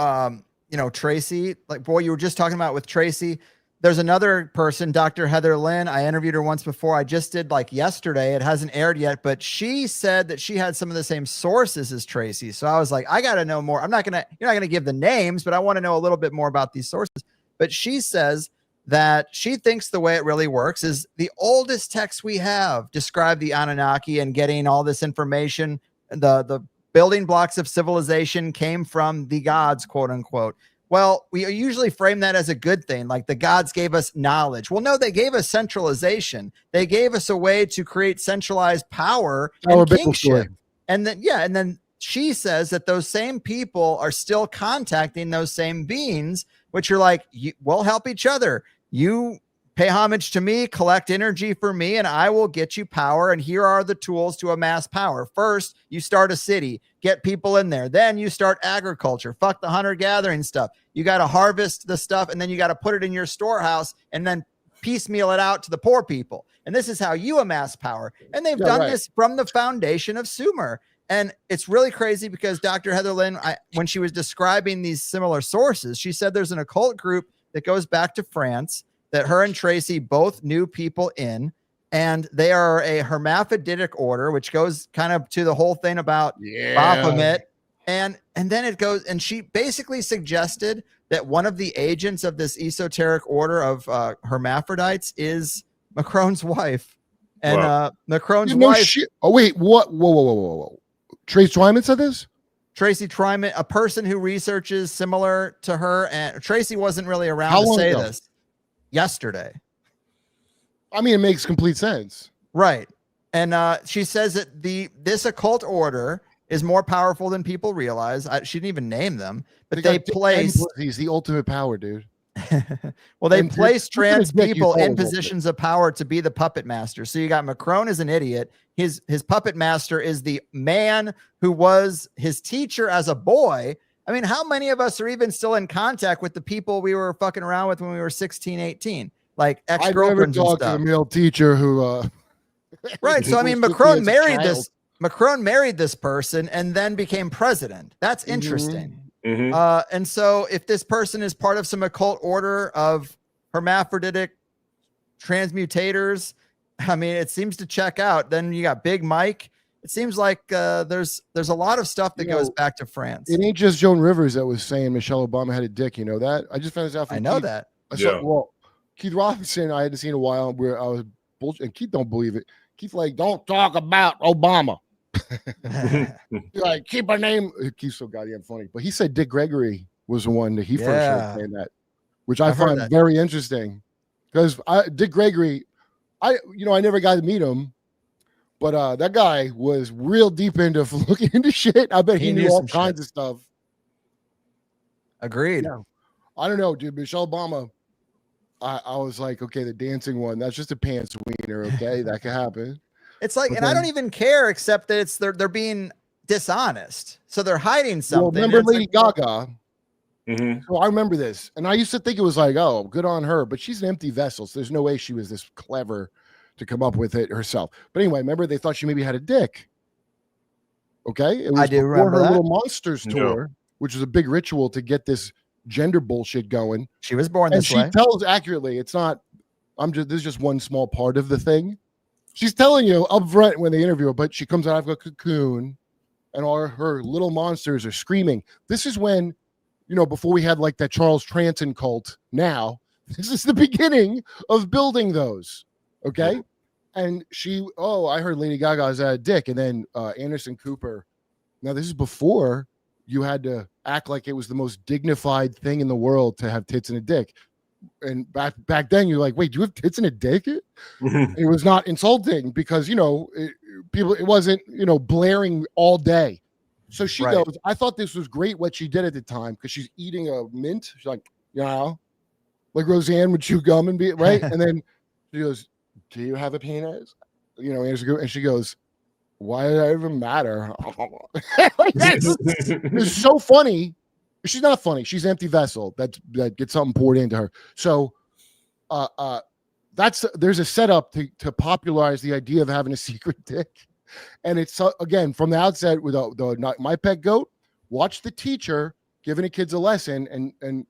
Tracy, like boy, you were just talking about with Tracy. There's another person, Dr. Heather Lynn. I interviewed her once before. I just did like yesterday. It hasn't aired yet, but she said that she had some of the same sources as Tracy. So I was like, I got to know more. You're not going to give the names, but I want to know a little bit more about these sources. But she says that she thinks the way it really works is the oldest texts we have describe the Anunnaki and getting all this information. The building blocks of civilization came from the gods, quote unquote. Well, we usually frame that as a good thing, like the gods gave us knowledge. Well, no, they gave us centralization. They gave us a way to create centralized power and kingship. And then she says that those same people are still contacting those same beings, which are like, we'll help each other. You pay homage to me, collect energy for me, and I will get you power. And here are the tools to amass power. First, you start a city, get people in there. Then you start agriculture. Fuck the hunter-gathering stuff. You got to harvest the stuff, and then you got to put it in your storehouse and then piecemeal it out to the poor people. And this is how you amass power. And they've done this from the foundation of Sumer. And it's really crazy because Dr. Heather Lynn, when she was describing these similar sources, she said there's an occult group that goes back to France that her and Tracy both knew people in, and they are a hermaphroditic order, which goes kind of to the whole thing about Baphomet. And then it goes, and she basically suggested that one of the agents of this esoteric order of hermaphrodites is Macron's wife. And Macron's wife. Oh, wait, what? Whoa. Tracy Twyman said this? Tracy Twyman, a person who researches similar to her, and Tracy wasn't really around to say this. Yesterday. I mean, it makes complete sense. Right. And she says that this occult order is more powerful than people realize. She didn't even name them, but they place. He's the ultimate power, dude. Well, they place trans people in positions of power to be the puppet master. So you got Macron is an idiot. His puppet master is the man who was his teacher as a boy. I mean, how many of us are even still in contact with the people we were fucking around with when we were 16, 18? Like ex-girlfriends and stuff. I never talked to a male techer who right. So I mean, Macron married this person and then became president. That's interesting. Mm-hmm. And so if this person is part of some occult order of hermaphroditic transmutators, I mean, it seems to check out. Then you got Big Mike. It seems like there's a lot of stuff that goes back to France. It ain't just Joan Rivers that was saying Michelle Obama had a dick. You know that? I just found this out from I know Keith. that. Well, Keith Robinson, I hadn't seen in a while where I was bullshit. And Keith don't believe it. Keith like, don't talk about Obama. Like, keep her name. Keith's so goddamn funny. But he said Dick Gregory was the one that he first started saying that, which I find very interesting. Because Dick Gregory, I never got to meet him. But that guy was real deep into looking into shit. I bet he knew all kinds of stuff. Agreed. Yeah. I don't know, dude. Michelle Obama, I was like, okay, the dancing one, that's just a pants wiener, okay? That could happen. It's like, I don't even care, except that they're being dishonest. So they're hiding something. Well, remember Lady Gaga? Mm-hmm. So I remember this. And I used to think it was like, oh, good on her. But she's an empty vessel. So there's no way she was this clever to come up with it herself. But anyway, remember they thought she maybe had a dick. Okay, it was I do remember her that. Little Monsters tour, which was a big ritual to get this gender bullshit going. She was born this way. She tells accurately. It's not. This is just one small part of the thing. She's telling you up front when they interview her, but she comes out of a cocoon, and all her little monsters are screaming. This is when, before we had like that Charles Transon cult. Now this is the beginning of building those. Okay. And I heard Lady Gaga's had a dick. And then Anderson Cooper. Now, this is before, you had to act like it was the most dignified thing in the world to have tits and a dick. And back then, you're like, wait, do you have tits and a dick? It was not insulting because, you know, it wasn't, you know, blaring all day. So she goes, I thought this was great what she did at the time because she's eating a mint. She's like, you know, like Roseanne would chew gum and be right. And then she goes, do you have a penis? You know, and she goes, why did that even matter? Like, it's so funny. She's not funny. She's an empty vessel that gets something poured into her. So there's a setup to popularize the idea of having a secret dick. And it's again from the outset with my pet goat, watch the teacher giving the kids a lesson and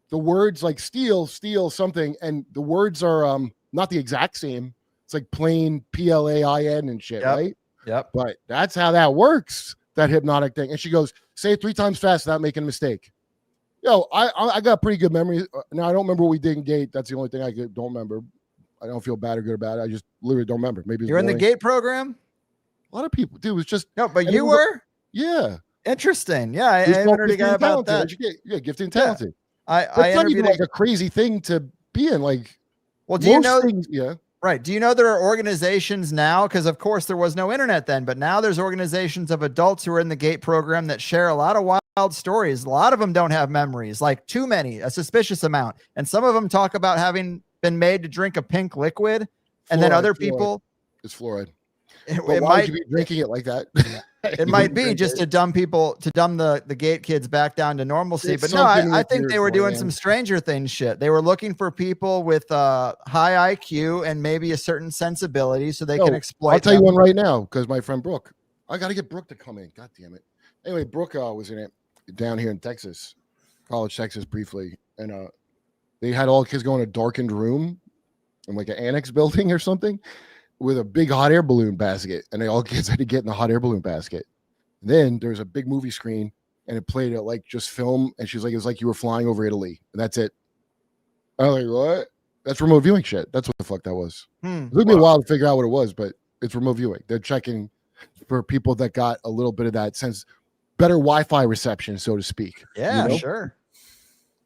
the words like steal something, and the words are not the exact same. It's like plain PLAIN and shit, right? Yep. But that's how that works, that hypnotic thing. And she goes, say it 3 times fast without making a mistake. Yo, I got pretty good memory. Now, I don't remember what we did in Gate. That's the only thing I don't remember. I don't feel bad or good about it. I just literally don't remember. Maybe you're in the Gate program? A lot of people, dude. It was just no, but you were? Yeah. Interesting. Yeah, I interviewed a guy about that. Yeah, gifted and talented. Yeah. I it's not even like a crazy thing to be in. Like, well, do you know? Things, yeah. Right. Do you know there are organizations now? Because of course there was no internet then, but now there's organizations of adults who are in the Gate program that share a lot of wild stories. A lot of them don't have memories, like too many, a suspicious amount. And some of them talk about having been made to drink a pink liquid. And then other people. It's fluoride. It why would you be drinking it like that? It might be just to dumb the Gate kids back down to normalcy. But no, I think they were doing some Stranger Things shit. They were looking for people with high IQ and maybe a certain sensibility so they can exploit. I'll tell you one right now because my friend Brooke, I got to get Brooke to come in. God damn it. Anyway, Brooke was in it down here in Texas, College, Texas, briefly. And they had all the kids go in a darkened room in like an annex building or something with a big hot air balloon basket, and all kids had to get in the hot air balloon basket. And then there's a big movie screen, and it played it like just film, and she's like, it's like you were flying over Italy, and that's it. I was like, what? That's remote viewing shit. That's what the fuck that was. It took me a while to figure out what it was, but it's remote viewing. They're checking for people that got a little bit of that sense, better Wi-Fi reception, so to speak. Yeah, sure.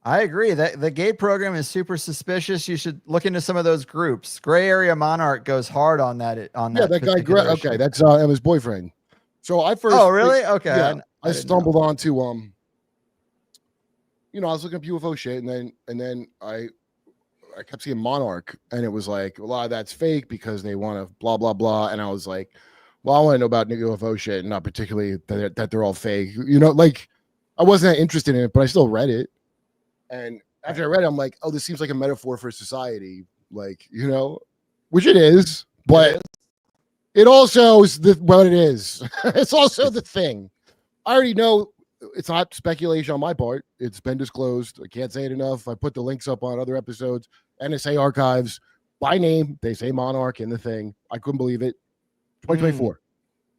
I agree that the Gate program is super suspicious. You should look into some of those groups. Gray Area Monarch goes hard on that. Yeah, that guy. Okay, that's Emma's boyfriend. So I first. Oh, really? Okay. Yeah, I stumbled onto you know, I was looking up UFO shit, and then I kept seeing Monarch, and it was like a lot of that's fake because they want to blah blah blah, and I was like, well, I want to know about UFO shit, and not particularly that they're all fake. You know, like I wasn't that interested in it, but I still read it. And after I read it, I'm like, oh, this seems like a metaphor for society, like, you know, which it is, but it also is what it is. It's also the thing. I already know it's not speculation on my part. It's been disclosed. I can't say it enough. I put the links up on other episodes, NSA archives by name. They say Monarch in the thing. I couldn't believe it. 2024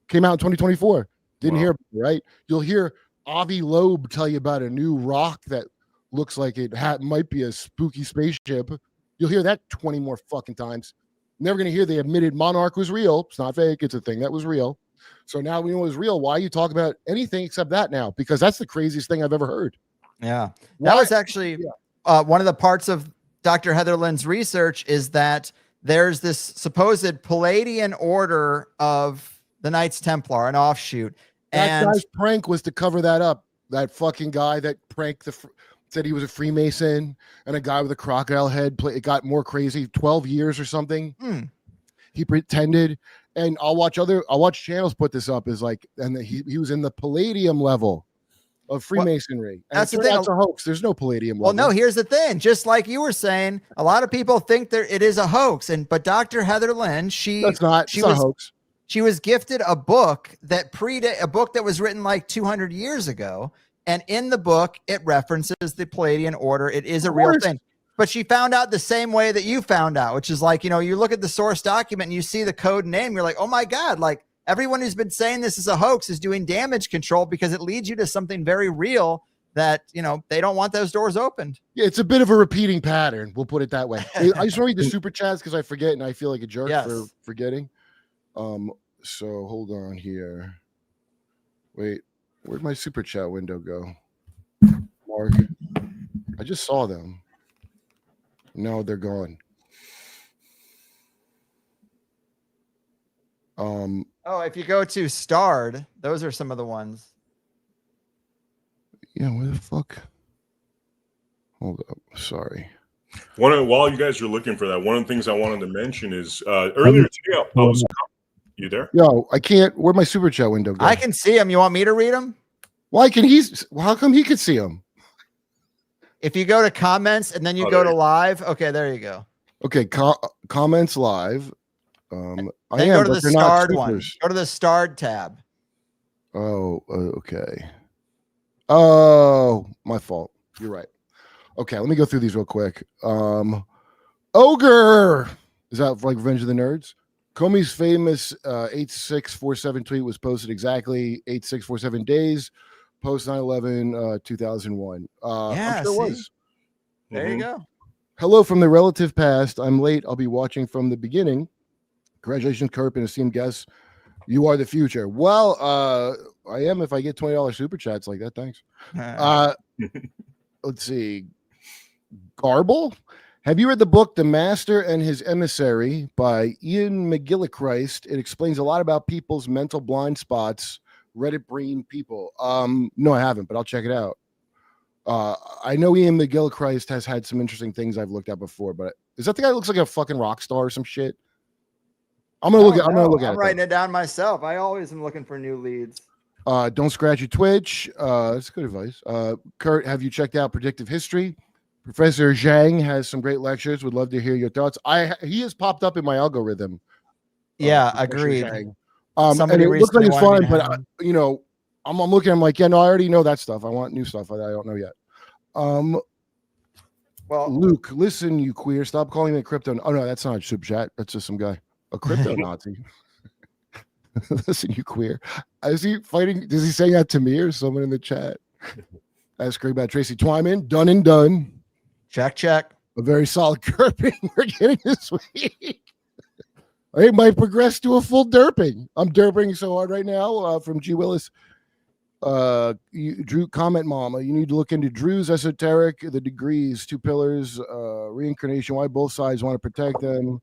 came out in 2024. Didn't hear, right? You'll hear Avi Loeb tell you about a new rock that looks like it might be a spooky spaceship. You'll hear that 20 more fucking times. Never going to hear they admitted Monarch was real. It's not fake. It's a thing that was real. So now we know it was real. Why you talk about anything except that now? Because that's the craziest thing I've ever heard. Yeah. That was actually one of the parts of Dr. Heatherland's research is that there's this supposed Palladian order of the Knights Templar, an offshoot. That guy's prank was to cover that up. That fucking guy that pranked said he was a Freemason and a guy with a crocodile head. It got more crazy, 12 years or something. He pretended, and I'll watch channels put this up as like, and he was in the Palladium level of Freemasonry. And that's the thing. That's a hoax. There's no Palladium level. Well, no, here's the thing. Just like you were saying, a lot of people think it is a hoax. But Dr. Heatherland, that's not a hoax. She was gifted a book that was written like 200 years ago. And in the book, it references the Palladian order. It is a real thing. But she found out the same way that you found out, which is like, you know, you look at the source document and you see the code name. You're like, oh, my God, like everyone who's been saying this is a hoax is doing damage control because it leads you to something very real that, you know, they don't want those doors opened. Yeah, it's a bit of a repeating pattern. We'll put it that way. I just want to read the super chats because I forget and I feel like a jerk for forgetting. So hold on here. Wait. Where'd my super chat window go? Mark. I just saw them. No, they're gone. Oh, if you go to starred, those are some of the ones. Yeah, where the fuck? Hold up. Sorry. While you guys are looking for that, one of the things I wanted to mention is earlier today I was. You there? Yo, I can't. Where'd my super chat window go? I can see them. You want me to read them? Why can he? How come he could see them? If you go to comments and then you go to live, okay, there you go. Okay, comments live. Then go to the starred one. Go to the starred tab. Oh, okay. Oh, my fault. You're right. Okay, let me go through these real quick. Ogre, is that like Revenge of the Nerds? Comey's famous 8647 tweet was posted exactly 8647 days post 9/11 2001. Yeah, I'm sure it was. There you go. Hello from the relative past. I'm late. I'll be watching from the beginning. Congratulations, Kurp, and esteemed guests. You are the future. Well, I am if I get $20 super chats like that. Thanks. Let's see. Garble. Have you read the book The Master and His Emissary by Ian McGillichrist? It explains a lot about people's mental blind spots, Reddit brain people. No, I haven't, but I'll check it out. I know Ian McGillichrist has had some interesting things I've looked at before, but is that the guy that looks like a fucking rock star or some shit? I'm gonna look at it. I'm writing it down myself. I always am looking for new leads. Don't scratch your Twitch. That's good advice. Kurt, have you checked out Predictive History? Professor Zhang has some great lectures. Would love to hear your thoughts. He has popped up in my algorithm. Yeah, agreed. And it looks like it's fun, but I'm looking. I'm like, yeah, no, I already know that stuff. I want new stuff that I don't know yet. Well, Luke, listen, you queer. Stop calling me a crypto. Oh no, that's not a super chat. That's just some guy, a crypto Nazi. Listen, you queer. Is he fighting? Is he saying that to me or someone in the chat? That's great about Tracy Twyman. Done and done. Check. A very solid Kurping we're getting this week. I might progress to a full derping. I'm derping so hard right now from G. Willis. Drew, comment, Mama. You need to look into Drew's esoteric, the degrees, 2 pillars, reincarnation, why both sides want to protect them.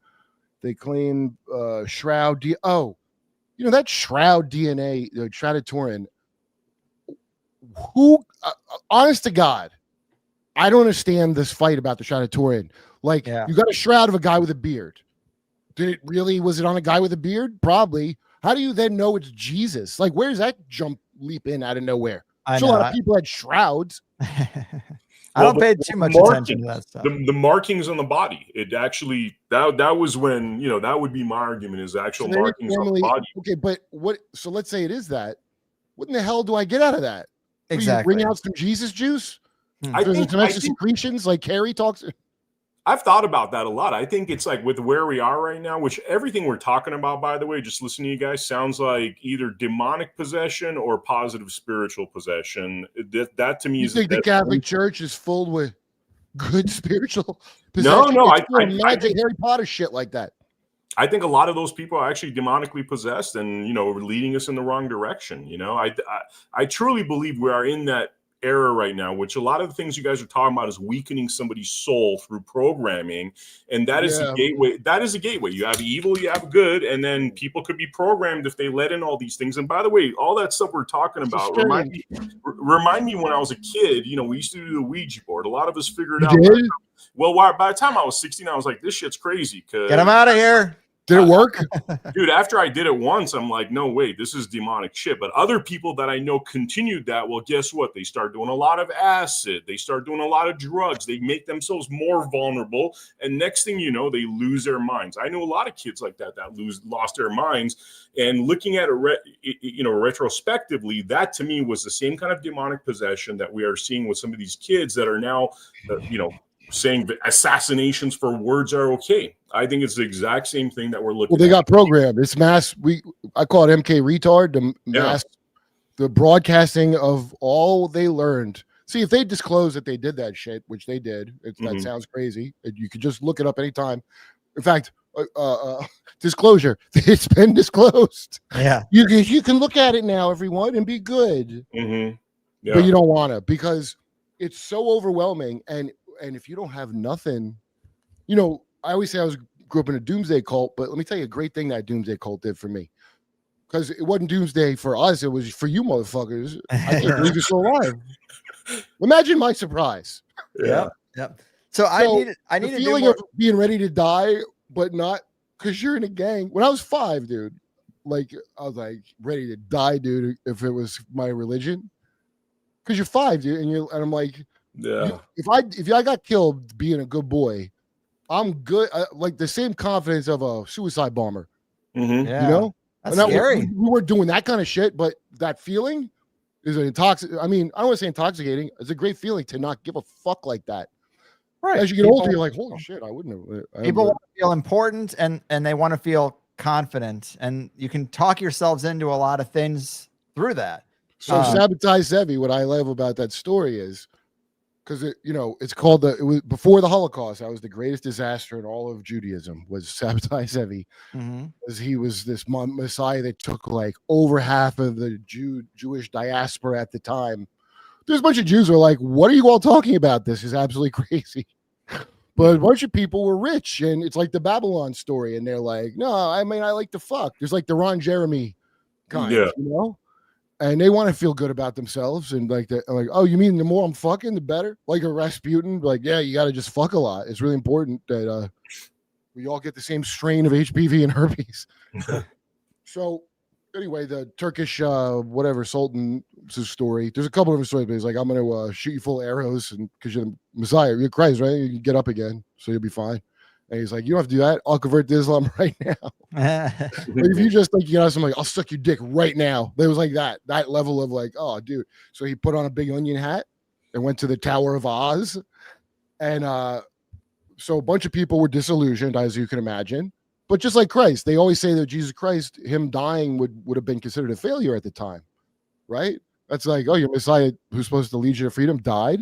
They claim Shroud. That Shroud DNA, Traditorin. Who, honest to God, I don't understand this fight about the Traditorin. Like, you got a shroud of a guy with a beard. Was it on a guy with a beard? Probably. How do you then know it's Jesus? Like, where's that leap in out of nowhere? A lot of people had shrouds. I don't pay too much attention to that stuff. The markings on the body. It actually that was when that would be my argument is actual markings on the body. Okay, but what? So let's say it is that. What in the hell do I get out of that? Exactly. Bring out some Jesus juice. I think some extra secretions like Carrie talks. I've thought about that a lot. I think it's like with where we are right now, which everything we're talking about, by the way, just listening to you guys, sounds like either demonic possession or positive spiritual possession. That to me you is. Think the Catholic Church is filled with good spiritual possession? No, I imagine Harry Potter shit like that. I think a lot of those people are actually demonically possessed and leading us in the wrong direction. I truly believe we are in that era right now, which a lot of the things you guys are talking about is weakening somebody's soul through programming, and that is the gateway. That is a gateway. You have evil, you have good, and then people could be programmed if they let in all these things. And by the way, all that stuff we're talking about remind me when I was a kid. We used to do the Ouija board. A lot of us figured out. Well, by the time I was 16, I was like, this shit's crazy. Get them out of here. Did it work? Dude, after I did it once, I'm like, no, wait, this is demonic shit. But other people that I know continued that. Well, guess what? They start doing a lot of acid. They start doing a lot of drugs. They make themselves more vulnerable. And next thing you know, they lose their minds. I know a lot of kids like that lost their minds. And looking at it, retrospectively, that to me was the same kind of demonic possession that we are seeing with some of these kids that are now, saying that assassinations for words are okay. I think it's the exact same thing that we're looking at. Well, they got programmed. It's mass. I call it MK retard, the broadcasting of all they learned. See, if they disclose that they did that shit, which they did, that sounds crazy. You could just look it up anytime. In fact, disclosure. It's been disclosed. Yeah. You can look at it now, everyone, and be good. Yeah. But you don't want to, because it's so overwhelming. And if you don't have nothing, I always say grew up in a doomsday cult, but let me tell you a great thing that doomsday cult did for me. Because it wasn't doomsday for us, it was for you motherfuckers. I can't believe you're still alive. Imagine my surprise. Yep. So I need the to feeling do more. of being ready to die, but not because you're in a gang. When I was 5, dude, like I was like ready to die, dude. If it was my religion, because you're 5, dude, and I'm like, if I got killed being a good boy, I'm good. Like the same confidence of a suicide bomber. Yeah. That's And scary. we weren't doing that kind of shit, but that feeling is an I mean, I don't want to say intoxicating. It's a great feeling to not give a fuck like that. Right. As you get older, you're like, holy shit, I wouldn't have. People want to feel important and they want to feel confident, and you can talk yourselves into a lot of things through that. So Sabotage Zevi, what I love about that story is because it's called it was before the Holocaust. That was the greatest disaster in all of Judaism, was Sabotage Zevi. Because he was this Messiah that took like over half of the Jewish diaspora at the time. There's a bunch of Jews who are like, what are you all talking about? This is absolutely crazy. But a bunch of people were rich, and it's like the Babylon story, and they're like, no, I mean, I like to fuck. There's like the Ron Jeremy kind, and they want to feel good about themselves, and like, oh, you mean the more I'm fucking, the better? Like a Rasputin, like, yeah, you got to just fuck a lot. It's really important that we all get the same strain of HPV and herpes. So anyway, the Turkish whatever Sultan's story. There's a couple of stories, but he's like, I'm gonna shoot you full of arrows, and because you're the Messiah, you're Christ, right? You can get up again, so you'll be fine. And he's like, you don't have to do that. I'll convert to Islam right now. Like, if you just think you know something, like, I'll suck your dick right now. There was like that level of like, oh, dude. So he put on a big onion hat and went to the Tower of Oz, and so a bunch of people were disillusioned, as you can imagine. But just like Christ, they always say that Jesus Christ, him dying would have been considered a failure at the time, right? That's like, oh, your Messiah who's supposed to lead you to freedom died.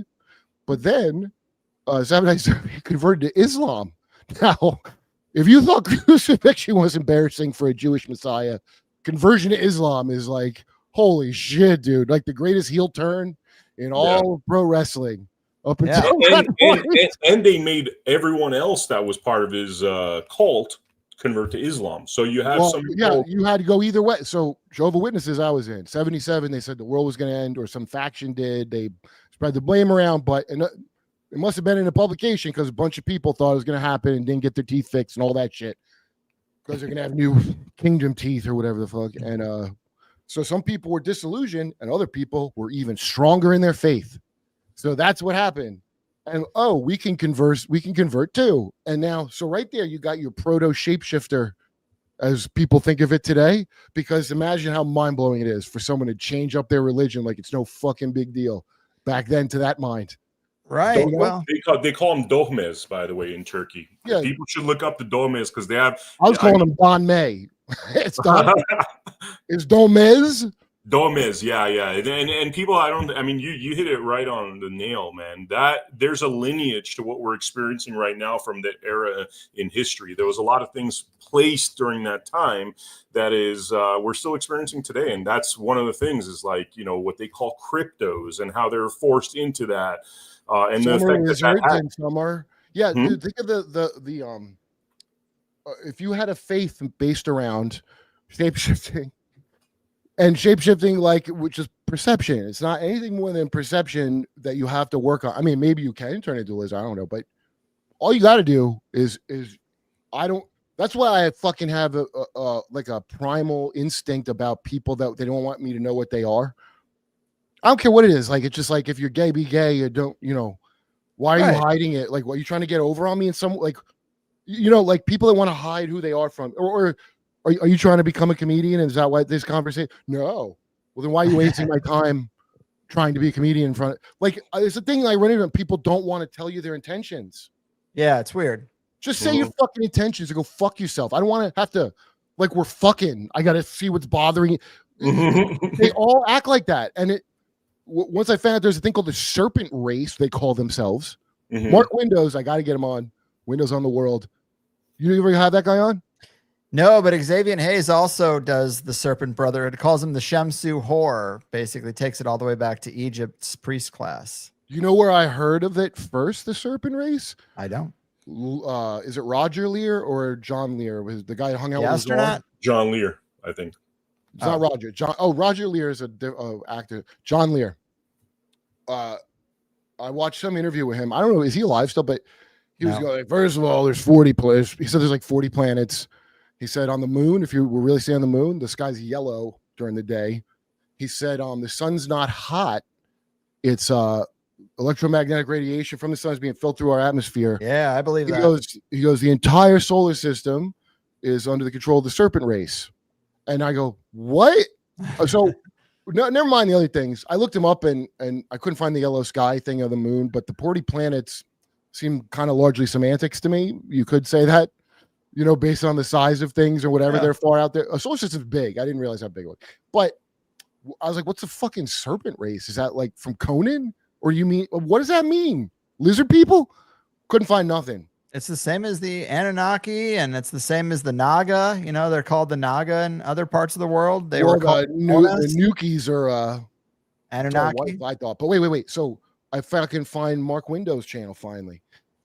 But then Sabotage converted to Islam. Now, if you thought crucifixion was embarrassing for a Jewish Messiah, conversion to Islam is like, holy shit, dude. Like the greatest heel turn in all of pro wrestling. Up until and they made everyone else that was part of his cult convert to Islam. So you have you had to go either way. So Jehovah's Witnesses I was in 77, they said the world was going to end, or some faction did. They spread the blame around, but it must have been in a publication because a bunch of people thought it was going to happen and didn't get their teeth fixed and all that shit because they're going to have new kingdom teeth or whatever the fuck. And so some people were disillusioned and other people were even stronger in their faith. So that's what happened. And we can convert too. And now, so right there, you got your proto shapeshifter, as people think of it today, because imagine how mind blowing it is for someone to change up their religion like it's no fucking big deal back then to that mind. Right. Well, they call them Dohmez, by the way, in Turkey. Yeah. People should look up the Dohmez because they have. I was calling them Don May. It's Don. It's Domez. Domez, yeah. And people, you hit it right on the nail, man. That there's a lineage to what we're experiencing right now from that era in history. There was a lot of things placed during that time that is we're still experiencing today. And that's one of the things is like, what they call cryptos and how they're forced into that. And some the are effect wizards that and some are, dude, think of the if you had a faith based around shapeshifting, and shapeshifting, like, which is perception. It's not anything more than perception that you have to work on. I mean, maybe you can turn into a lizard. I don't know. But all you got to do is that's why I fucking have like a primal instinct about people that they don't want me to know what they are. I don't care what it is. Like, it's just like, if you're gay, be gay. You don't, why are you hiding it? Like, what are you trying to get over on me in some, like, like people that want to hide who they are from, or are you trying to become a comedian? And is that why this conversation? No. Well, then why are you wasting my time trying to be a comedian in front? Like, it's a thing I run into. People don't want to tell you their intentions. Yeah, it's weird. Just say your fucking intentions and go fuck yourself. I don't want to have to, like, we're fucking. I got to see what's bothering you. They all act like that. And once I found out there's a thing called the serpent race, they call themselves. Mark Windows, I got to get him on. Windows on the World. You ever have that guy on? No, but Xavier Hayes also does the Serpent Brother. It calls him the Shemsu Horror. Basically, takes it all the way back to Egypt's priest class. You know where I heard of it first? The Serpent Race. I don't. Is it Roger Lear or John Lear? Was the guy who hung out The with his dog? astronaut? John Lear, I think. It's not Roger. John. Oh, Roger Lear is a actor. John Lear. I watched some interview with him. I don't know. Is he alive still? But he was going, first of all, there's 40 planets. He said there's like 40 planets. He said on the moon, if you were really seeing the moon, the sky's yellow during the day. He said the sun's not hot. It's electromagnetic radiation from the sun is being filtered through our atmosphere. Yeah, I believe that. He goes, the entire solar system is under the control of the Serpent Race. And I go, what? So no, never mind the other things. I looked him up and I couldn't find the yellow sky thing of the moon, but the 40 planets seem kind of largely semantics to me. You could say that, based on the size of things or whatever. They're far out there. A solar system's big. I didn't realize how big it was. But I was like, what's the fucking Serpent Race? Is that like from Conan? Or you mean, what does that mean? Lizard people? Couldn't find nothing. It's the same as the Anunnaki, and it's the same as the Naga. They're called the Naga in other parts of the world. They were called the Nukis are Anunnaki. I thought, but wait. So I fucking find Mark Windows' channel finally,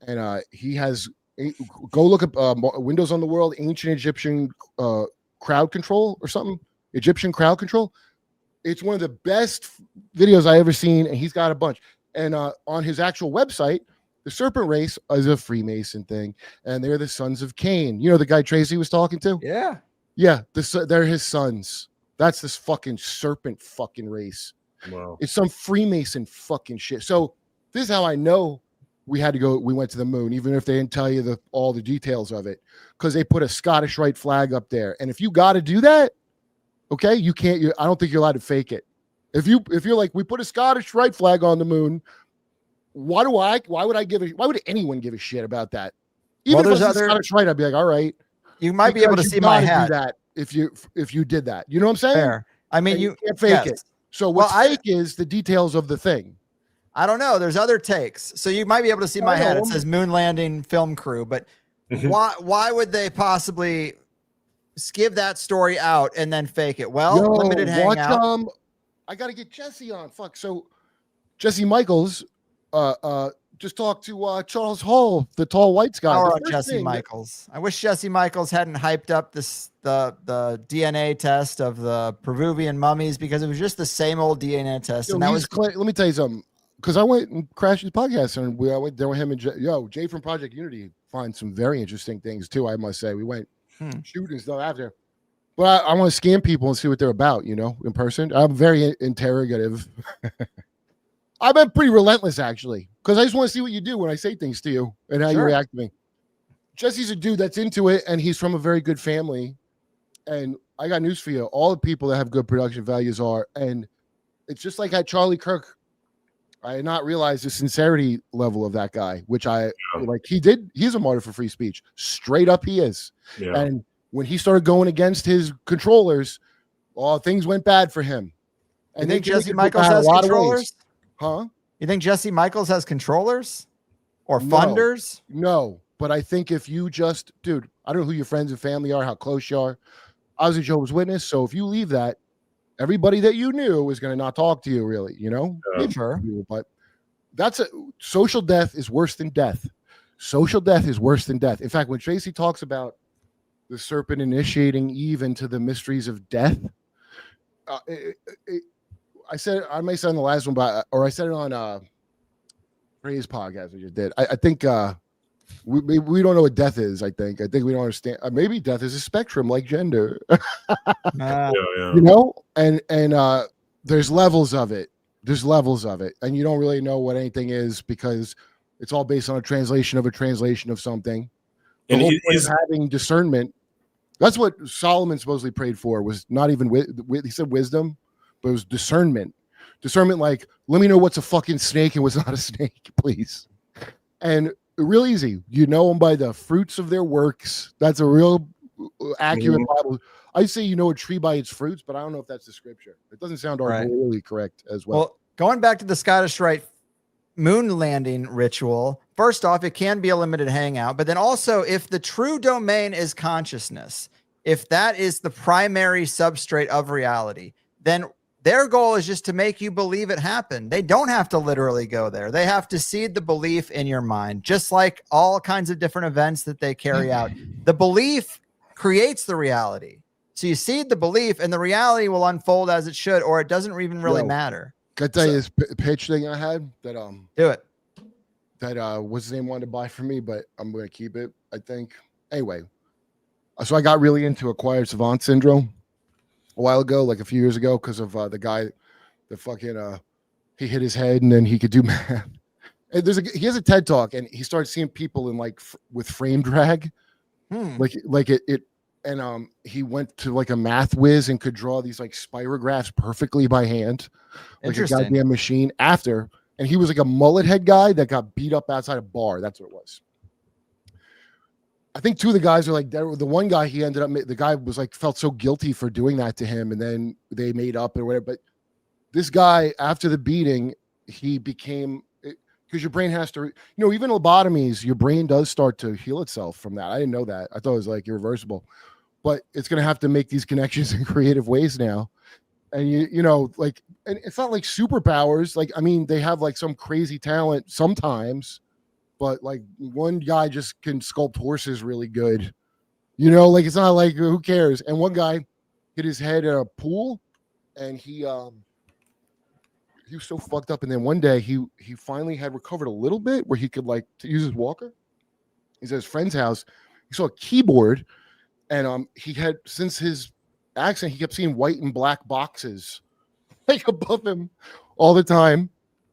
and he has go look up Windows on the World, ancient Egyptian crowd control or something. Egyptian crowd control. It's one of the best videos I ever seen, and he's got a bunch. And on his actual website, the Serpent Race is a Freemason thing, and they're the sons of Cain. You know the guy Tracy was talking to? Yeah. They're his sons. That's this fucking serpent fucking race. Wow. It's some Freemason fucking shit. So this is how I know we went to the moon, even if they didn't tell you all the details of it, because they put a Scottish Rite flag up there. And if you got to do that, okay, you can't. I don't think you're allowed to fake it. If you're like, we put a Scottish Rite flag on the moon, why would anyone give a shit about that? Even if it's Scottish Rite, I'd be like, all right. You might be able to see my hat. Do that if you did that. You know what I'm saying? Fair. I mean, you can't fake it. So what's fake is the details of the thing. I don't know. There's other takes. So you might be able to see my hat. It says moon landing film crew, but why would they possibly give that story out and then fake it? Well, limited hangout. I got to get Jesse on. Fuck. So Jesse Michaels just talked to Charles Hall, the tall white guy. Jesse Michaels. I wish Jesse Michaels hadn't hyped up the DNA test of the Peruvian mummies, because it was just the same old DNA test. And let me tell you something. Because I went and crashed his podcast, and I went there with him and Jay from Project Unity finds some very interesting things too. I must say, we went shooting stuff after. But I want to scam people and see what they're about, in person. I'm very interrogative. I've been pretty relentless, actually, because I just want to see what you do when I say things to you and how you react to me. Jesse's a dude that's into it, and he's from a very good family. And I got news for you. All the people that have good production values are. And it's just like at Charlie Kirk. I had not realized the sincerity level of that guy, which he's a martyr for free speech. Straight up he is. Yeah. And when he started going against his controllers, things went bad for him. And you think Jesse Michaels has controllers? Huh? You think Jesse Michaels has controllers or funders? No, but I think if you dude, I don't know who your friends and family are, how close you are. I was a Jehovah's Witness, so if you leave that, everybody that you knew is going to not talk to you, really, Sure. But social death is worse than death. Social death is worse than death. In fact, when Tracy talks about the serpent initiating Eve into the mysteries of death, I may say on the last one, or I said it on Ray's podcast I just did. I think we don't know what death is. I think we don't understand. Maybe death is a spectrum like gender. And there's levels of it. And you don't really know what anything is, because it's all based on a translation of something. And having discernment. That's what Solomon supposedly prayed for, was not even he said wisdom, but it was discernment. Discernment, like, let me know what's a fucking snake and what's not a snake, please. And real easy. You know them by the fruits of their works. That's a real accurate Bible. I say you know a tree by its fruits, but I don't know if that's the scripture. It doesn't sound really correct as well. Well, going back to the Scottish Rite moon landing ritual, first off, it can be a limited hangout, but then also if the true domain is consciousness, if that is the primary substrate of reality, then their goal is just to make you believe it happened. They don't have to literally go there. They have to seed the belief in your mind, just like all kinds of different events that they carry out. The belief creates the reality. So you seed the belief and the reality will unfold as it should, or it doesn't even really matter. Can I tell you this pitch thing I had that Do it. That what's his name wanted to buy from me, but I'm gonna keep it, I think. Anyway, so I got really into acquired savant syndrome a while ago, like a few years ago, because of the guy that fucking he hit his head and then he could do math. And he has a TED talk and he started seeing people in like with frame drag, like it. And he went to like a math whiz and could draw these like spirographs perfectly by hand, like a goddamn machine. After, and he was like a mullet head guy that got beat up outside a bar. That's what it was. I think two of the guys are like, the one guy he ended up, the guy was like, felt so guilty for doing that to him, and then they made up or whatever. But this guy, after the beating, he became, because your brain has to, even lobotomies, your brain does start to heal itself from that. I didn't know that. I thought it was like irreversible, but it's going to have to make these connections in creative ways now. And like, and it's not like superpowers. Like, I mean, they have like some crazy talent sometimes, but like one guy just can sculpt horses really good. Like it's not like who cares. And one guy hit his head in a pool, and he was so fucked up. And then one day he finally had recovered a little bit where he could like to use his walker. He's at his friend's house. He saw a keyboard, and he had, since his accident, he kept seeing white and black boxes like above him all the time,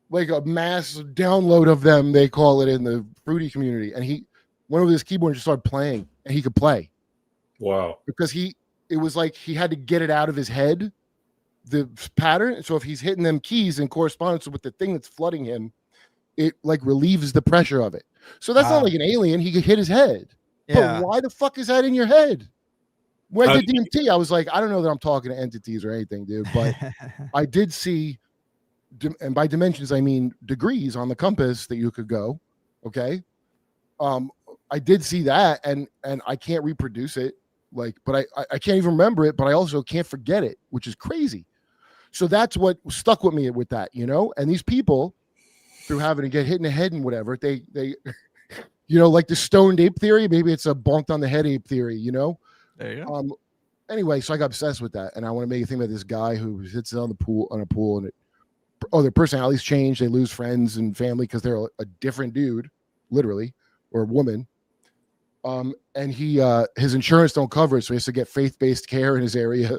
like a mass download of them, they call it in the fruity community. And he went over this keyboard and just started playing, and he could play. Wow. Because it was like he had to get it out of his head, the pattern. So if he's hitting them keys in correspondence with the thing that's flooding him, it like relieves the pressure of it. So that's not like an alien. He could hit his head. Yeah. But why the fuck is that in your head? When I did DMT, I was like, I don't know that I'm talking to entities or anything, dude, but I did see, and by dimensions, I mean degrees on the compass that you could go. Okay. I did see that, and I can't reproduce it. Like, but I can't even remember it, but I also can't forget it, which is crazy. So that's what stuck with me with that, and these people, through having to get hit in the head and whatever, they like the stoned ape theory, maybe it's a bonked on the head ape theory, There you go. Anyway, so I got obsessed with that, and I want to make you think about this guy who sits on a pool, and their personalities change. They lose friends and family because they're a different dude, literally, or woman. And his insurance don't cover it, so he has to get faith-based care in his area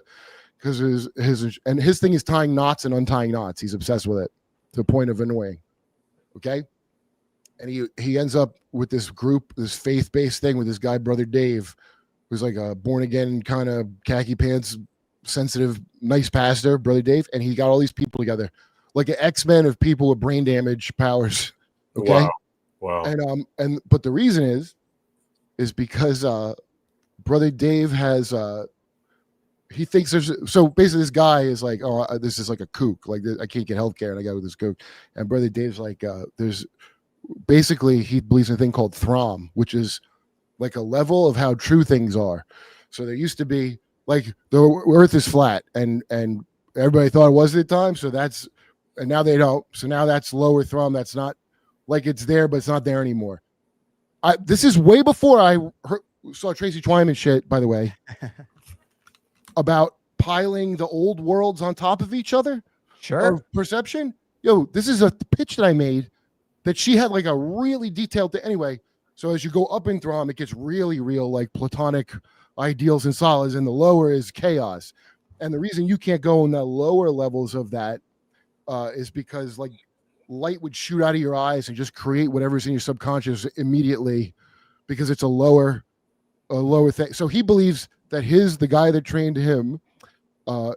because his thing is tying knots and untying knots. He's obsessed with it to the point of annoying. Okay, and he ends up with this group, this faith-based thing with this guy, Brother Dave, who's like a born-again kind of khaki pants, sensitive, nice pastor, Brother Dave, and he got all these people together, like an X-Men of people with brain damage powers. Okay, wow. But the reason is because Brother Dave has he thinks so basically this guy is like, oh, this is like a kook, like I can't get healthcare and I got with this kook, and Brother Dave's like, there's basically, he believes in a thing called Throm, which is like a level of how true things are. So there used to be like the earth is flat, and everybody thought it was at the time, and now they don't, so now that's lower Throm. That's not like it's there, but it's not there anymore. This is way before I saw Tracy Twyman shit, by the way, about piling the old worlds on top of each other. Sure. Of perception. Yo, this is a pitch that I made that she had like a really detailed thing. Anyway, so as you go up in Throm, it gets really real, like platonic ideals and solids, and the lower is chaos. And the reason you can't go in the lower levels of that is because like light would shoot out of your eyes and just create whatever's in your subconscious immediately, because it's a lower thing. So he believes that the guy that trained him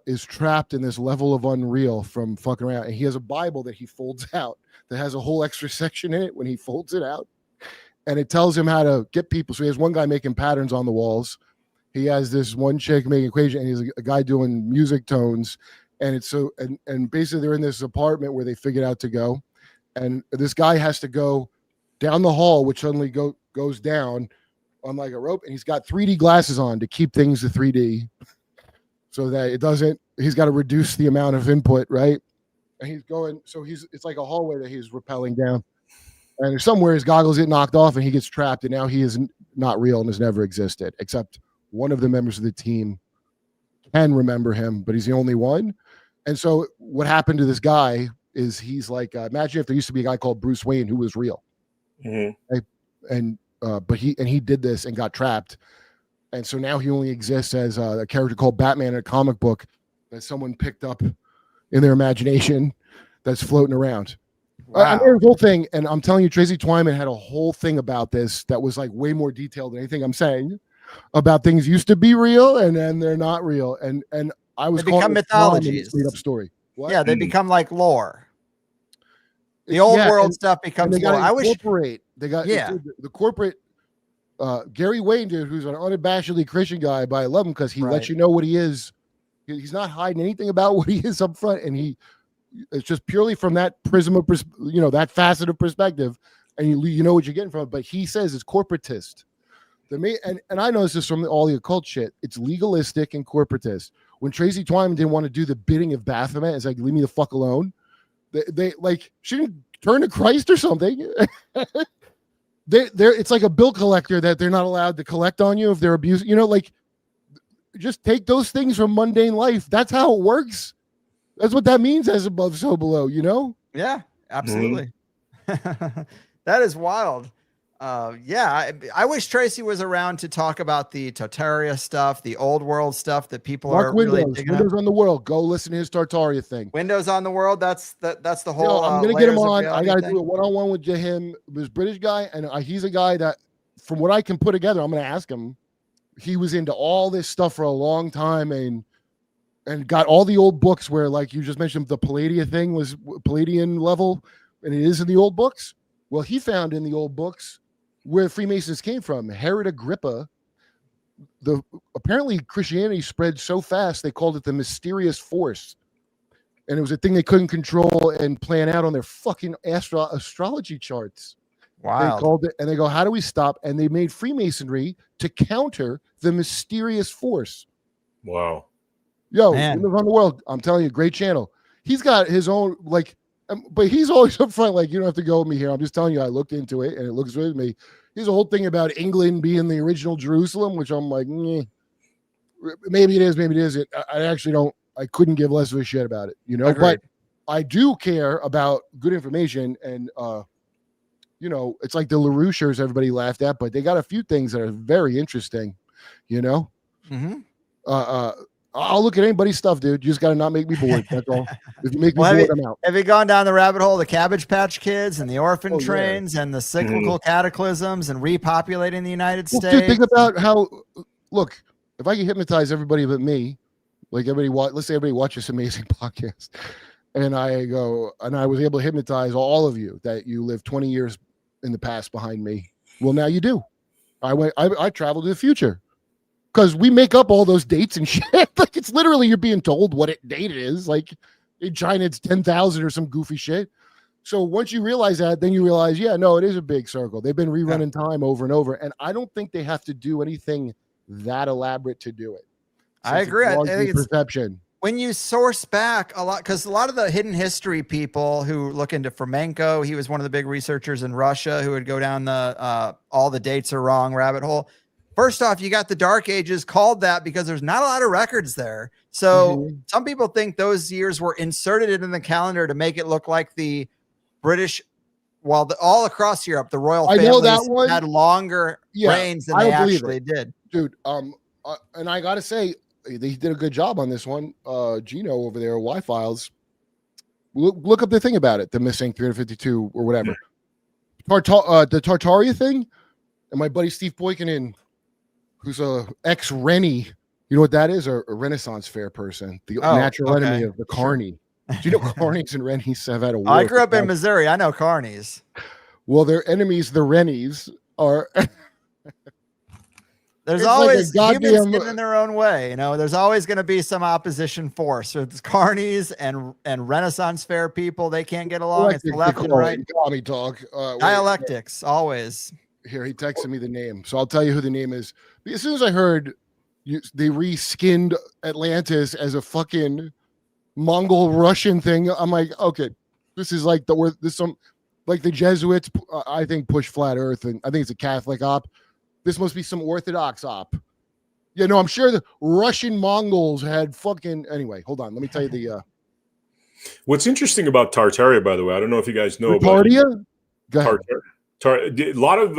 is trapped in this level of unreal from fucking around. And he has a Bible that he folds out that has a whole extra section in it when he folds it out. And it tells him how to get people. So he has one guy making patterns on the walls. He has this one chick making equation, and he's a guy doing music tones. And it's so, and basically they're in this apartment where they figured out to go. And this guy has to go down the hall, which suddenly goes down on like a rope, and he's got 3D glasses on to keep things to 3D, so that it doesn't. He's got to reduce the amount of input, right? And he's going. So it's like a hallway that he's rappelling down, and somewhere his goggles get knocked off, and he gets trapped, and now he is not real and has never existed, except one of the members of the team can remember him, but he's the only one. And so what happened to this guy is he's like, imagine if there used to be a guy called Bruce Wayne who was real. Right? And but he did this and got trapped. And so now he only exists as a character called Batman in a comic book that someone picked up in their imagination that's floating around. Wow. The whole thing, and I'm telling you, Tracy Twyman had a whole thing about this that was like way more detailed than anything I'm saying, about things used to be real and then they're not real. And I was They become mythologies. Made up story. What? Yeah, they become like lore. The old world stuff becomes they lore. I wish they got the corporate Gary Wayne dude, who's an unabashedly Christian guy, but I love him because he lets you know what he is. He's not hiding anything about what he is up front, and it's just purely from that prism of that facet of perspective, and you know what you're getting from it. But he says it's corporatist. And I know this is from all the occult shit. It's legalistic and corporatist. When Tracy Twyman didn't want to do the bidding of Baphomet, it's like, leave me the fuck alone. They like, she didn't turn to Christ or something. It's like a bill collector that they're not allowed to collect on you if they're abusing. Like, just take those things from mundane life. That's how it works. That's what that means, as above, so below, Yeah, absolutely. That is wild. I wish Tracy was around to talk about the Tartaria stuff, the old world stuff that people are really digging Windows on the World. Go listen to his Tartaria thing. Windows on the World. That's the whole. I'm gonna get him on. I got to do a one-on-one with him. This British guy, and he's a guy that, from what I can put together, I'm gonna ask him. He was into all this stuff for a long time, and got all the old books where, like you just mentioned, the Palladian thing was Palladian level, and it is in the old books. Well, he found in the old books where Freemasons came from. Herod Agrippa, apparently Christianity spread so fast they called it the mysterious force, and it was a thing they couldn't control and plan out on their fucking astrology charts. Wow. They called it, and they go, how do we stop? And they made Freemasonry to counter the mysterious force. Wow. Yo, Windows on the World, I'm telling you, great channel. He's got his own, like, but he's always up front, like, you don't have to go with me here. I'm just telling you, I looked into it, and it looks with me. Here's a whole thing about England being the original Jerusalem, which I'm like, maybe it is, maybe it isn't. I actually don't, I couldn't give less of a shit about it, Agreed. But I do care about good information, and, it's like the LaRouchers everybody laughed at, but they got a few things that are very interesting, Mm-hmm. I'll look at anybody's stuff, dude. You just got to not make me bored. That's all. If you make me bored, I'm out. Have you gone down the rabbit hole of the Cabbage Patch Kids and the orphan trains and the cyclical cataclysms and repopulating the United States? Dude, think about how, look, if I could hypnotize everybody but me, like let's say everybody watches this amazing podcast, and I was able to hypnotize all of you that you lived 20 years in the past behind me. Well, now you do. I traveled to the future. Because we make up all those dates and shit. Like, it's literally, you're being told what date it is. Like, in China, it's 10,000 or some goofy shit. So once you realize that, then you realize, it is a big circle. They've been rerunning time over and over. And I don't think they have to do anything that elaborate to do it. I agree. I think it's perception. When you source back a lot, because a lot of the hidden history people who look into Fomenko, he was one of the big researchers in Russia who would go down the all the dates are wrong rabbit hole. First off, you got the Dark Ages called that because there's not a lot of records there. So some people think those years were inserted into the calendar to make it look like the British, all across Europe, the royal families had longer reigns than they actually did. Dude, and I got to say, they did a good job on this one. Gino over there, Y-Files, look up the thing about it, the missing 352 or whatever. The Tartaria thing, and my buddy Steve Boykinen, who's a ex-Rennie, you know what that is? A Renaissance fair person, the natural enemy of the Carney. Do you know Carnies and Rennies have had a war? I grew up in Missouri. I know Carnies. Well, their enemies, the Rennies, are... There's It's like a always humans goddamn- getting in their own way. You know, there's always going to be some opposition force. So it's carnies and Renaissance fair people. They can't get along. It's the left and right. Tommy talk. Wait, Dialectics, always. here, he texted me the name, so I'll tell you who the name is. As soon as I heard they reskinned Atlantis as a fucking Mongol Russian thing, I'm like, okay, this is like like the Jesuits. I think push flat Earth, and I think it's a Catholic op. This must be some Orthodox op. Yeah, no, I'm sure the Russian Mongols had fucking. Anyway, hold on. Let me tell you the. What's interesting about Tartaria, by the way, I don't know if you guys know about Tartaria. Go ahead. A lot of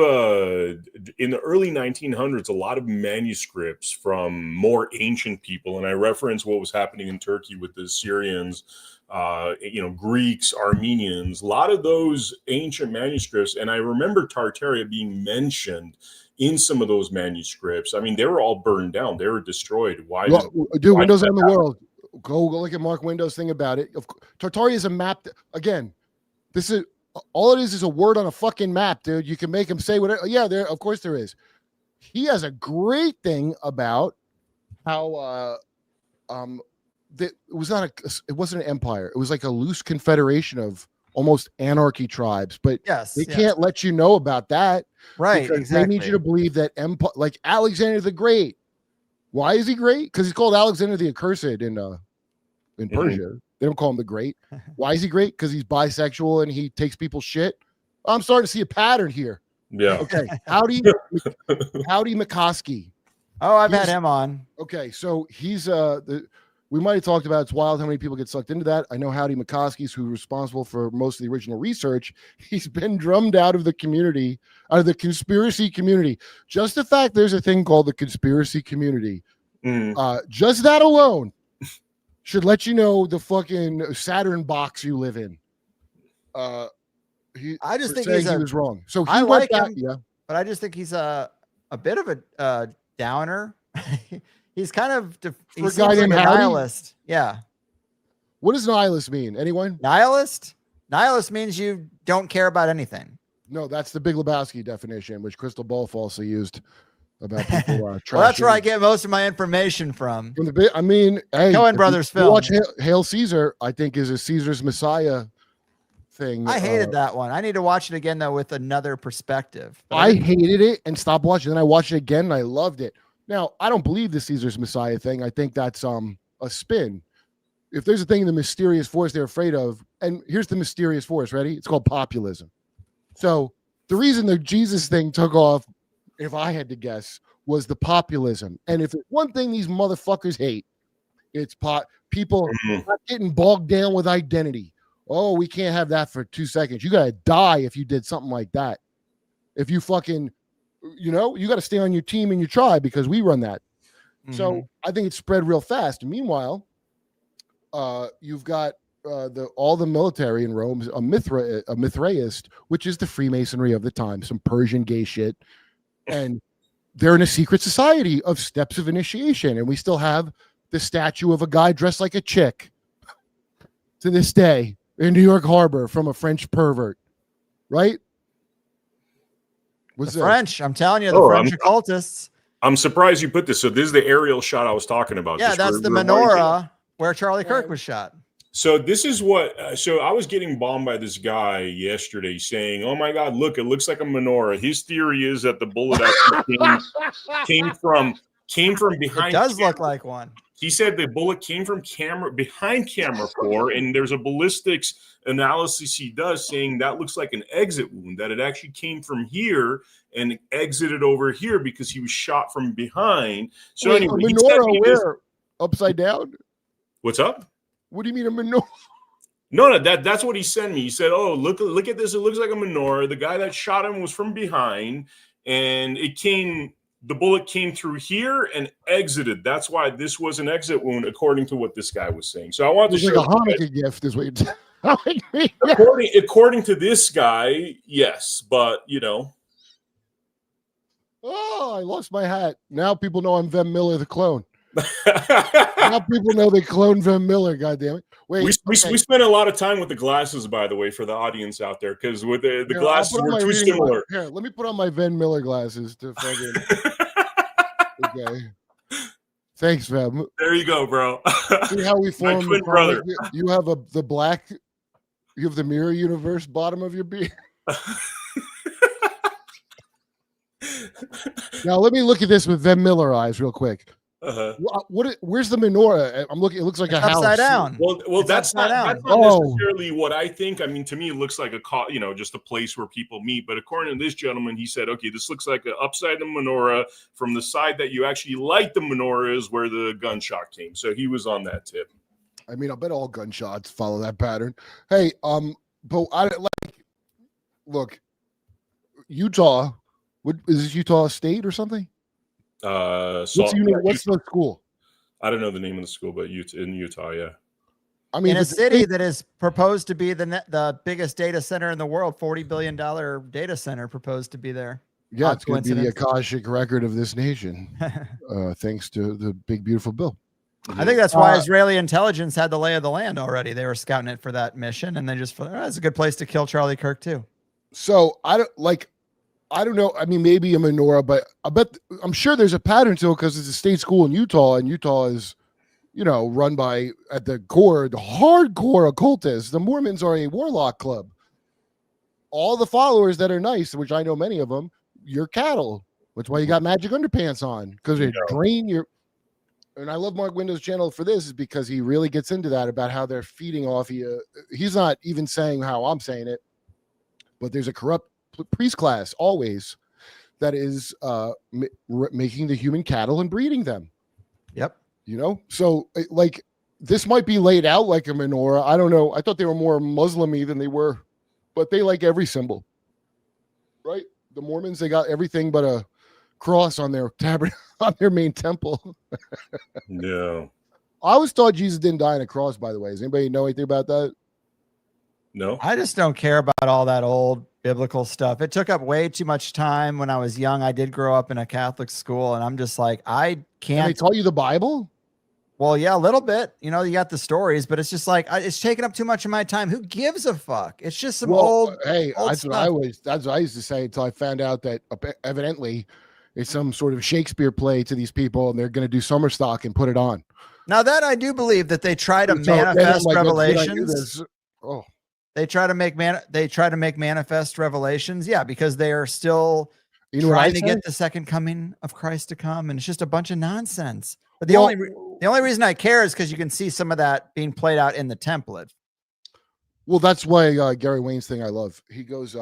in the early 1900s, a lot of manuscripts from more ancient people, and I reference what was happening in Turkey with the Syrians, Greeks, Armenians, a lot of those ancient manuscripts, and I remember Tartaria being mentioned in some of those manuscripts. I mean, they were all burned down; they were destroyed. Why? Dude, Windows on the World. Go look at Mark Windows' thing about it. Tartaria is a map. Again, this is. All it is a word on a fucking map, dude. You can make him say whatever. Yeah, of course there is. He has a great thing about how it wasn't an empire. It was like a loose confederation of almost anarchy tribes. But they can't let you know about that, right? Exactly. They need you to believe that empire, like Alexander the Great. Why is he great? Because he's called Alexander the Accursed in Persia. They don't call him the Great. Why is he great? Because he's bisexual and he takes people's shit. I'm starting to see a pattern here. Yeah. Okay. Howdy McCoskey. Oh, I've had him on. Okay, so he's we might have talked about it's wild how many people get sucked into that. I know Howdy McCoskey's who's responsible for most of the original research. He's been drummed out of the community, out of the conspiracy community. Just the fact there's a thing called the conspiracy community. Just that alone should let you know the fucking Saturn box you live in. I just think he was wrong. So he I like back, him, yeah. But I just think he's a bit of a downer. He's kind of For a guy named like a Howdy? nihilist. Yeah. What does nihilist mean? Anyone? Nihilist? Nihilist means you don't care about anything. No, that's the Big Lebowski definition, which Crystal Ball also used about people. Well, that's where I get most of my information from. From the I mean, hey, Coen Brothers you film. watch Hail Caesar, I think is a Caesar's Messiah thing. I hated that one. I need to watch it again though with another perspective. I hated it and stopped watching. Then I watched it again and I loved it. Now, I don't believe the Caesar's Messiah thing. I think that's a spin. If there's a thing in the mysterious force they're afraid of, and here's the mysterious force, ready? It's called populism. So the reason the Jesus thing took off, if I had to guess, was the populism. And if it's one thing these motherfuckers hate, it's people not getting bogged down with identity. Oh, we can't have that for 2 seconds. You got to die if you did something like that. If you fucking, you got to stay on your team and your tribe because we run that. So I think it spread real fast. Meanwhile, you've got all the military in Rome, a Mithraist, which is the Freemasonry of the time, some Persian gay shit. And they're in a secret society of steps of initiation. And we still have the statue of a guy dressed like a chick to this day in New York Harbor from a French pervert. Right? What's the French? I'm telling you, the French occultists. I'm surprised you put this. So this is the aerial shot I was talking about. Yeah, that's the menorah where Charlie Kirk was shot. So this is what. So I was getting bombed by this guy yesterday, saying, "Oh my God, look! It looks like a menorah." His theory is that the bullet actually came from behind. It does look like one. He said the bullet came from behind camera 4, and there's a ballistics analysis he does saying that looks like an exit wound, that it actually came from here and exited over here because he was shot from behind. So wait, anyway, a menorah where? Upside down? What's up? What do you mean a menorah? No, that's what he sent me. He said, "Oh, look at this. It looks like a menorah. The guy that shot him was from behind, and the bullet came through here and exited. That's why this was an exit wound, according to what this guy was saying." So I wanted to show like a Hanukkah gift, is what you're telling me. According to this guy, yes, but Oh, I lost my hat. Now people know I'm Van Miller the clone. Now people know they cloned Van Miller. God damn it! Wait, we spent a lot of time with the glasses, by the way, for the audience out there, because with the glasses were too similar. Here, let me put on my Van Miller glasses to fucking. Okay. Thanks, fam. There you go, bro. See how we My form twin brother. You have the black. You have the mirror universe bottom of your beard. Now let me look at this with Van Miller eyes real quick. Uh-huh. Where's the menorah? I'm looking. It looks like It's a house. upside down. Well, that's not Oh. necessarily what I think. I mean, to me, it looks like just a place where people meet. But according to this gentleman, he said, okay, this looks like an upside down menorah. From the side that you actually light the menorah is where the gunshot came. So he was on that tip. I mean, I bet all gunshots follow that pattern. Hey, but I like. Look, Utah. What is this? Utah State or something? What's the school? I don't know the name of the school, but in Utah, yeah. I mean, in a city that is proposed to be the biggest data center in the world, $40 billion data center proposed to be there. Yeah, it's going to be the Akashic record of this nation, thanks to the big, beautiful bill. I think that's why Israeli intelligence had the lay of the land already. They were scouting it for that mission, and they just thought, it's a good place to kill Charlie Kirk too. So I don't know. I mean, maybe a menorah, but I'm sure there's a pattern to it because it's a state school in Utah, and Utah is, run by at the core, the hardcore occultists. The Mormons are a warlock club. All the followers that are nice, which I know many of them, you're cattle. That's why you got magic underpants on, because they drain your. And I love Mark Window's channel for this, is because he really gets into that about how they're feeding off you. He's not even saying how I'm saying it, but there's a corrupt priest class always that is making the human cattle and breeding them. Yep. So like this might be laid out like a menorah. I don't know. I thought they were more Muslim-y than they were, but they like every symbol, right? The Mormons, they got everything but a cross on their on their main temple. No. I always thought Jesus didn't die on a cross, by the way. Does anybody know anything about that? No. I just don't care about all that old biblical stuff. It took up way too much time when I was young. I did grow up in a Catholic school, and I'm just like, I can't. And they taught you the Bible? Well, yeah, a little bit. You got the stories, but it's just like it's taking up too much of my time. Who gives a fuck? It's just some old. Hey, old that's stuff. what I used to say until I found out that evidently it's some sort of Shakespeare play to these people, and they're going to do summer stock and put it on. Now that I do believe that they try to manifest revelations. Oh. They try to make manifest revelations, because they are still trying to get the second coming of Christ to come, and it's just a bunch of nonsense. But the only reason I care is because you can see some of that being played out in the template. Well, that's why Gary Wayne's thing I love. He goes,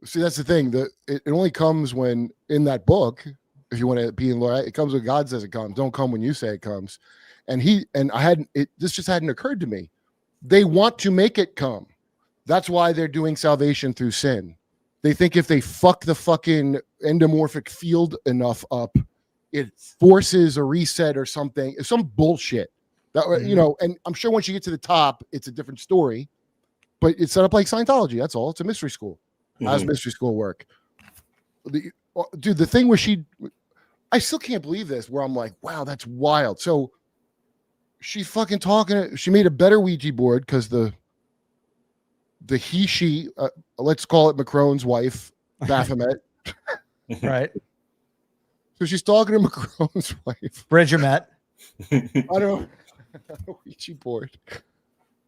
see, that's the thing. It only comes when in that book, if you want to be in law, it comes when God says it comes. Don't come when you say it comes. And this just hadn't occurred to me. They want to make it come. That's why they're doing salvation through sin. They think if they fuck the fucking endomorphic field enough up, it forces a reset or something. It's some bullshit. That and I'm sure once you get to the top, it's a different story. But it's set up like Scientology. That's all. It's a mystery school. How does mystery school work? Dude, the thing where I still can't believe this, where I'm like, wow, that's wild. So she's fucking talking. She made a better Ouija board because the she, let's call it Macron's wife, Baphomet. Right. So she's talking to Macron's wife. Bridgermet. I don't know. Ouija board.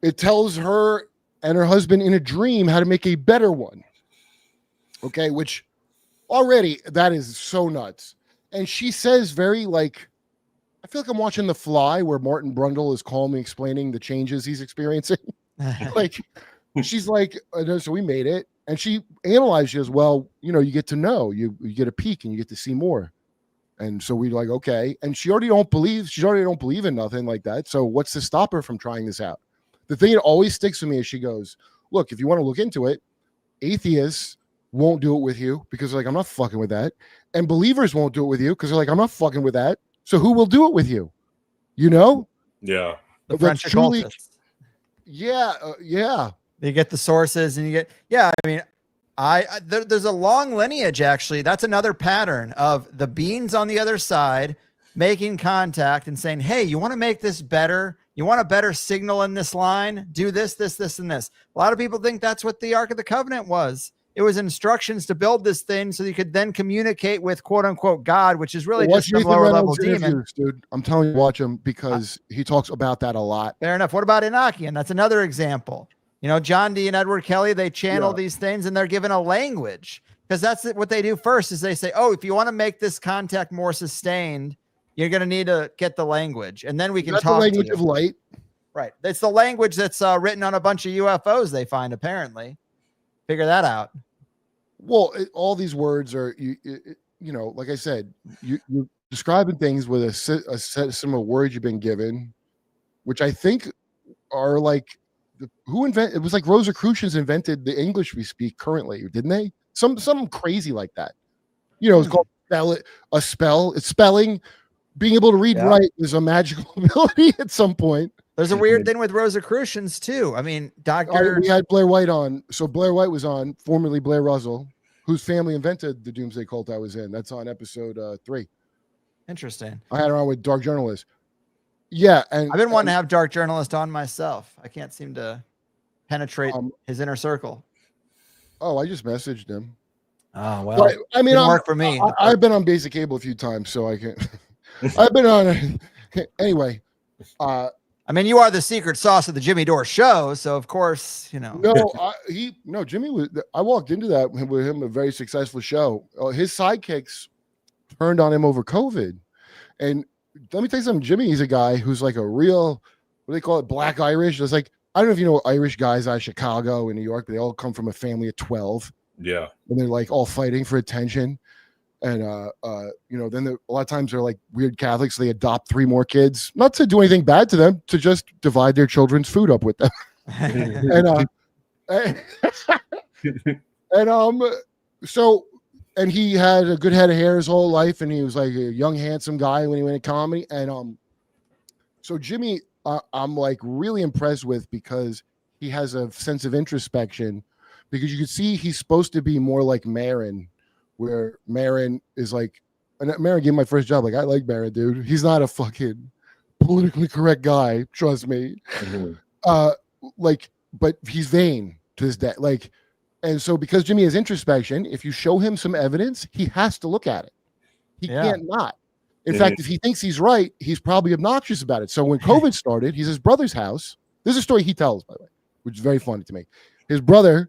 It tells her and her husband in a dream how to make a better one. Okay, which already that is so nuts. And she says very I feel like I'm watching The Fly, where Martin Brundle is calmly explaining the changes he's experiencing. She's like, so we made it. And she analyzed you as well. You get to know, you get a peek and you get to see more. And so we're like, okay. And she already don't believe in nothing like that. So what's to stop her from trying this out? The thing that always sticks with me is she goes, look, if you want to look into it, atheists won't do it with you because they're like, I'm not fucking with that. And believers won't do it with you because they're like, I'm not fucking with that. So who will do it with you? Yeah. The French occultists. Yeah. Yeah. You get the sources and you get, there's a long lineage, actually. That's another pattern of the beings on the other side making contact and saying, hey, you want to make this better? You want a better signal in this line? Do this, this, this, and this. A lot of people think that's what the Ark of the Covenant was. It was instructions to build this thing so you could then communicate with quote unquote God, which is really just some lower level demon. Dude. I'm telling you, watch him because he talks about that a lot. Fair enough. What about Enochian? That's another example. You know, John Dee and Edward Kelly, they channel these things and they're given a language, because that's what they do first is they say, oh, if you want to make this contact more sustained, you're going to need to get the language. And then we can talk. The language of light. Right. It's the language that's written on a bunch of UFOs they find, apparently. Figure that out. Well, all these words are, you know, like I said, you're describing things with a set of words you've been given, which I think are like, it was like Rosicrucians invented the English we speak currently, didn't they? Something crazy like that. You know, it's called a spell. It's spelling. Being able to read and write is a magical ability at some point. There's a weird thing with Rosicrucians too. I mean, we had Blair White on. So Blair White was on, formerly Blair Russell, whose family invented the Doomsday Cult I was in. That's on episode 3. Interesting. I had her on with Dark Journalist. Yeah, and I've been wanting to have Dark Journalist on myself. I can't seem to penetrate his inner circle. Oh, I just messaged him. Oh well, but, I mean, work for me. I've been on Basic Cable a few times, so I can. I've been on anyway. I mean, you are the secret sauce of the Jimmy Dore show, so of course, you know. No, Jimmy was. I walked into that with him, a very successful show. His sidekicks turned on him over COVID, and let me tell you something. Jimmy, he's a guy who's like a real, what do they call it, Black Irish. It's like, I don't know if you know Irish guys out of Chicago and New York, but they all come from a family of 12. Yeah, and they're like all fighting for attention. And you know, then a lot of times they're like weird Catholics. They adopt 3 more kids, not to do anything bad to them, to just divide their children's food up with them. And he had a good head of hair his whole life, and he was like a young, handsome guy when he went to comedy. And so Jimmy, I'm like really impressed with, because he has a sense of introspection, because you can see he's supposed to be more like Marin, where Marin is like, and Marin gave my first job. Like, I like Marin, dude. He's not a fucking politically correct guy. Trust me. But he's vain to this day. Like, and so because Jimmy has introspection, if you show him some evidence, he has to look at it. He can't not. In fact, if he thinks he's right, he's probably obnoxious about it. So when COVID started, he's at his brother's house. This is a story he tells, by the way, which is very funny to me. His brother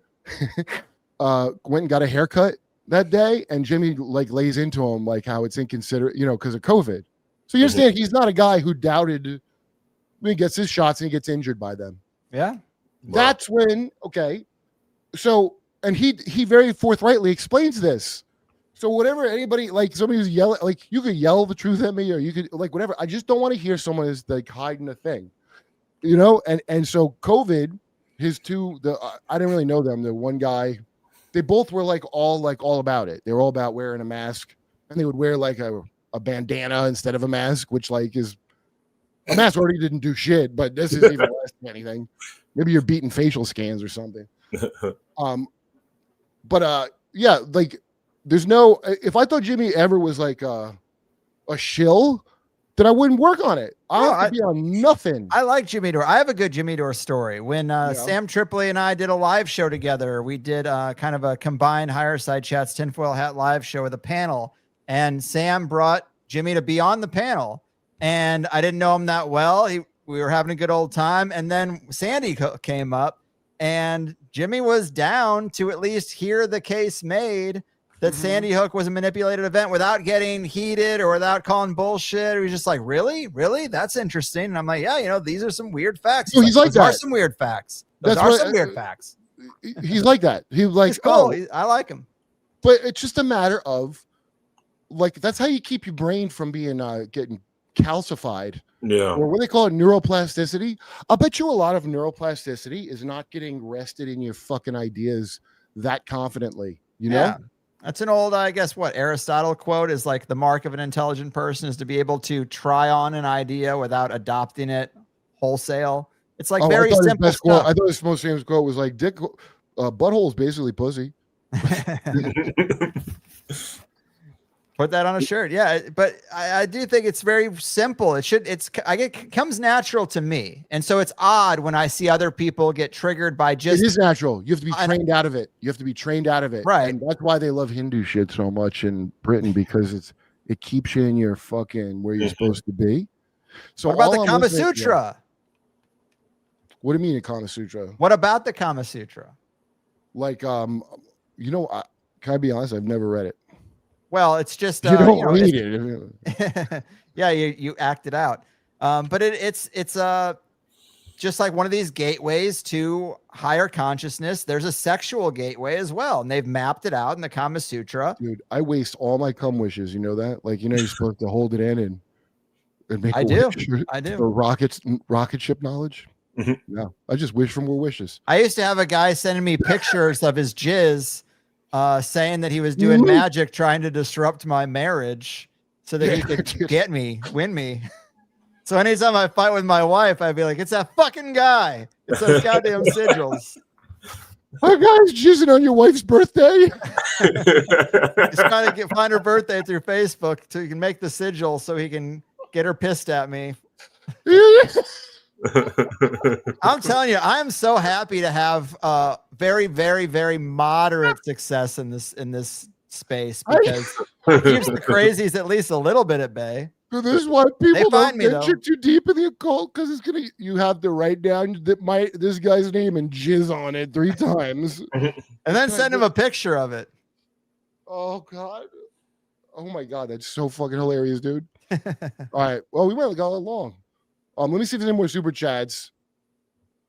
went and got a haircut that day, and Jimmy like lays into him like how it's inconsiderate, you know, because of COVID. So you understand, he's not a guy who doubted when he gets his shots and he gets injured by them. Yeah. That's when, okay. So, and he very forthrightly explains this. So whatever anybody, like somebody who's yelling, like you could yell the truth at me, or you could like whatever. I just don't want to hear someone is like hiding a thing, you know? And so COVID, I didn't really know them. The one guy, they both were like all about it. They were all about wearing a mask, and they would wear like a bandana instead of a mask, which like is a mask already didn't do shit, but this is even less than anything. Maybe you're beating facial scans or something. Yeah, like there's no, if I thought Jimmy ever was like a shill, then I wouldn't work on it. I'd be on nothing. I like Jimmy Dore. I have a good Jimmy Dore story. When Sam Tripoli and I did a live show together, we did kind of a combined Higher Side Chats tinfoil hat live show with a panel, and Sam brought Jimmy to be on the panel, and I didn't know him that well. We were having a good old time, and then Sandy came up, and Jimmy was down to at least hear the case made that Sandy Hook was a manipulated event without getting heated or without calling bullshit. He was just like, really? That's interesting. And I'm like, yeah, you know, these are some weird facts. He's like those are some weird facts. Those are some weird facts. He's like that. He's like, cool. I like him. But it's just a matter of, like, that's how you keep your brain from being getting calcified. Yeah. Or what they call it, neuroplasticity. I'll bet you a lot of neuroplasticity is not getting rested in your fucking ideas that confidently, you know? Yeah. That's an old, I guess, Aristotle quote is like, the mark of an intelligent person is to be able to try on an idea without adopting it wholesale. It's like very simple stuff. I thought his most famous quote was like, "Dick, butthole is basically pussy." Put that on a shirt. Yeah. But I do think it's very simple. It comes natural to me. And so it's odd when I see other people get triggered by just. It is natural. You have to be trained out of it. You have to be trained out of it. Right. And that's why they love Hindu shit so much in Britain, because it keeps you in your fucking where you're supposed to be. So what about the Kama Sutra? What do you mean a Kama Sutra? What about the Kama Sutra? Like, can I be honest? I've never read it. Well, it's just you don't read it. Yeah, you act it out. But it's just like one of these gateways to higher consciousness. There's a sexual gateway as well, and they've mapped it out in the Kama Sutra. Dude, I waste all my cum wishes. You know that? Like, you're supposed to hold it in and make I a do. wish I do. for rocket ship knowledge. No, I just wish for more wishes. I used to have a guy sending me pictures of his jizz, saying that he was doing magic, trying to disrupt my marriage so that he could win me. So anytime I fight with my wife, I'd be like, it's that fucking guy. It's those goddamn sigils. That guy's jizzing on your wife's birthday. He's trying to find her birthday through Facebook so he can make the sigil so he can get her pissed at me. I'm telling you, I'm so happy to have very, very, very moderate success in this space, because it keeps the crazies at least a little bit at bay. So this is why people don't me, venture too deep in the occult, because you have to write down this guy's name and jizz on it 3 times, and then send him a picture of it. Oh God! Oh my God! That's so fucking hilarious, dude. All right. Well, we went a long. Let me see if there's any more super chats.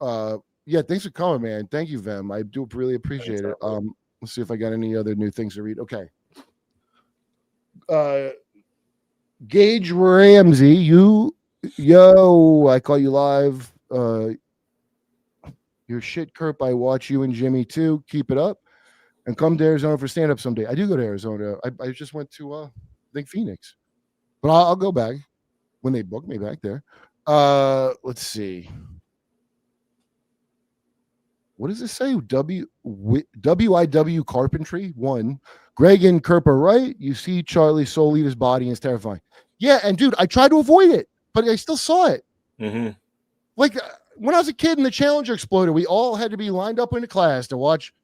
Yeah, thanks for coming, man. Thank you, Vem. I do really appreciate it. Let's see if I got any other new things to read. Okay. Gage Ramsey, I call you live. Your shit, Kurp. I watch you and Jimmy too. Keep it up, and come to Arizona for stand up someday. I do go to Arizona. I just went to I think Phoenix, but I'll go back when they book me back there. Let's see. What does this say? WIW Carpentry 1. Greg and Kurp are right. You see Charlie Soul eat his body, and it's terrifying. Yeah, and dude, I tried to avoid it, but I still saw it. Like when I was a kid and the Challenger exploded, we all had to be lined up in the class to watch.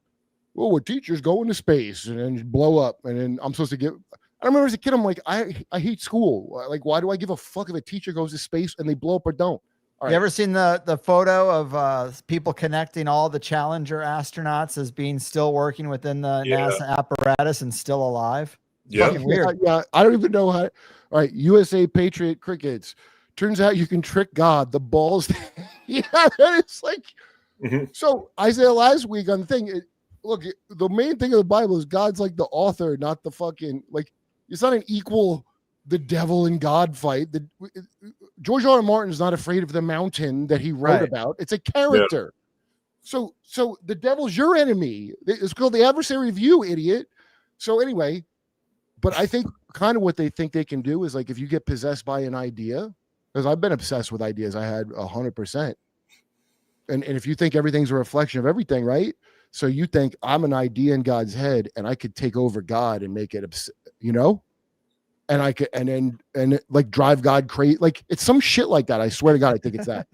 Oh, a teacher's go into space and then blow up, and then I'm supposed to get. I remember as a kid, I'm like, I hate school. Like, why do I give a fuck if a teacher goes to space and they blow up or don't? You ever seen the photo of people connecting all the Challenger astronauts as being still working within the NASA apparatus and still alive? Fucking weird. Yeah, I don't even know how. All right, USA Patriot Crickets. Turns out you can trick God. The balls. Yeah, it's like. So I said last week on the thing. Look, the main thing of the Bible is God's like the author, not the fucking like. It's not an equal the devil and God fight. George R. R. Martin's not afraid of the mountain that he wrote about. It's a character. So the devil's your enemy. It's called the adversary of you, idiot. So anyway, but I think kind of what they think they can do is like if you get possessed by an idea, because I've been obsessed with ideas, I had 100%. And if you think everything's a reflection of everything, right? So you think I'm an idea in God's head and I could take over God and make it, and I could, and like drive God crazy. Like it's some shit like that. I swear to God, I think it's that.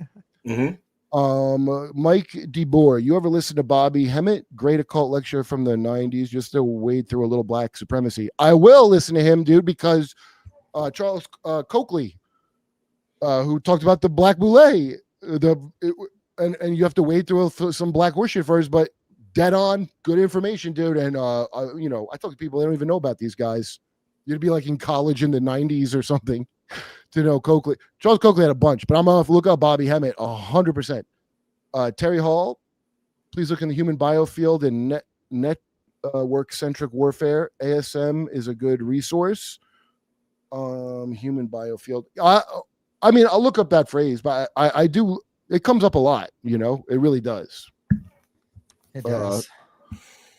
Mike DeBoer, you ever listen to Bobby Hemmett? Great occult lecture from the 90s, just to wade through a little black supremacy. I will listen to him, dude, because Charles Coakley, who talked about the Black Boule, and you have to wade through some black horseshit first, but dead on, good information, dude. And I talk to people, they don't even know about these guys. You'd be like in college in the 90s or something to know Coakley. Charles Coakley had a bunch, but I'm gonna look up Bobby Hemmett 100%. Terry Hall, please look in the human biofield and network centric warfare. ASM is a good resource. Human biofield. I mean, I'll look up that phrase, but I do. It comes up a lot. It really does. It does.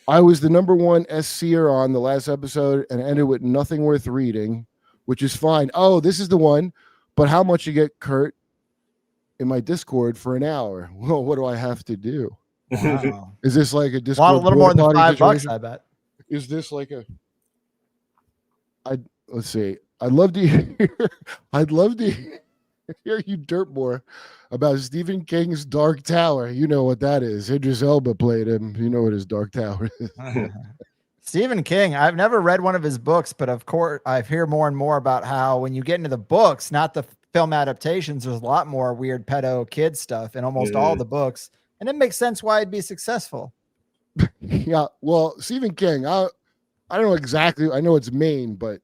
I was the #1 SCer on the last episode and ended with nothing worth reading, which is fine. Oh, this is the one. But how much you get, Kurt, in my Discord for an hour? Well, what do I have to do? Wow. Is this like a Discord? A little more than $5, I bet. Is this like let's see. I'd love to hear. I'd love to hear you derp more about Stephen King's Dark Tower. You know what that is. Idris Elba played him. You know what his Dark Tower is. Stephen King, I've never read one of his books, but of course I've heard more and more about how when you get into the books, not the film adaptations, there's a lot more weird pedo kid stuff in almost all the books. And it makes sense why it'd be successful. Yeah. Well, Stephen King, I don't know exactly. I know it's Maine, but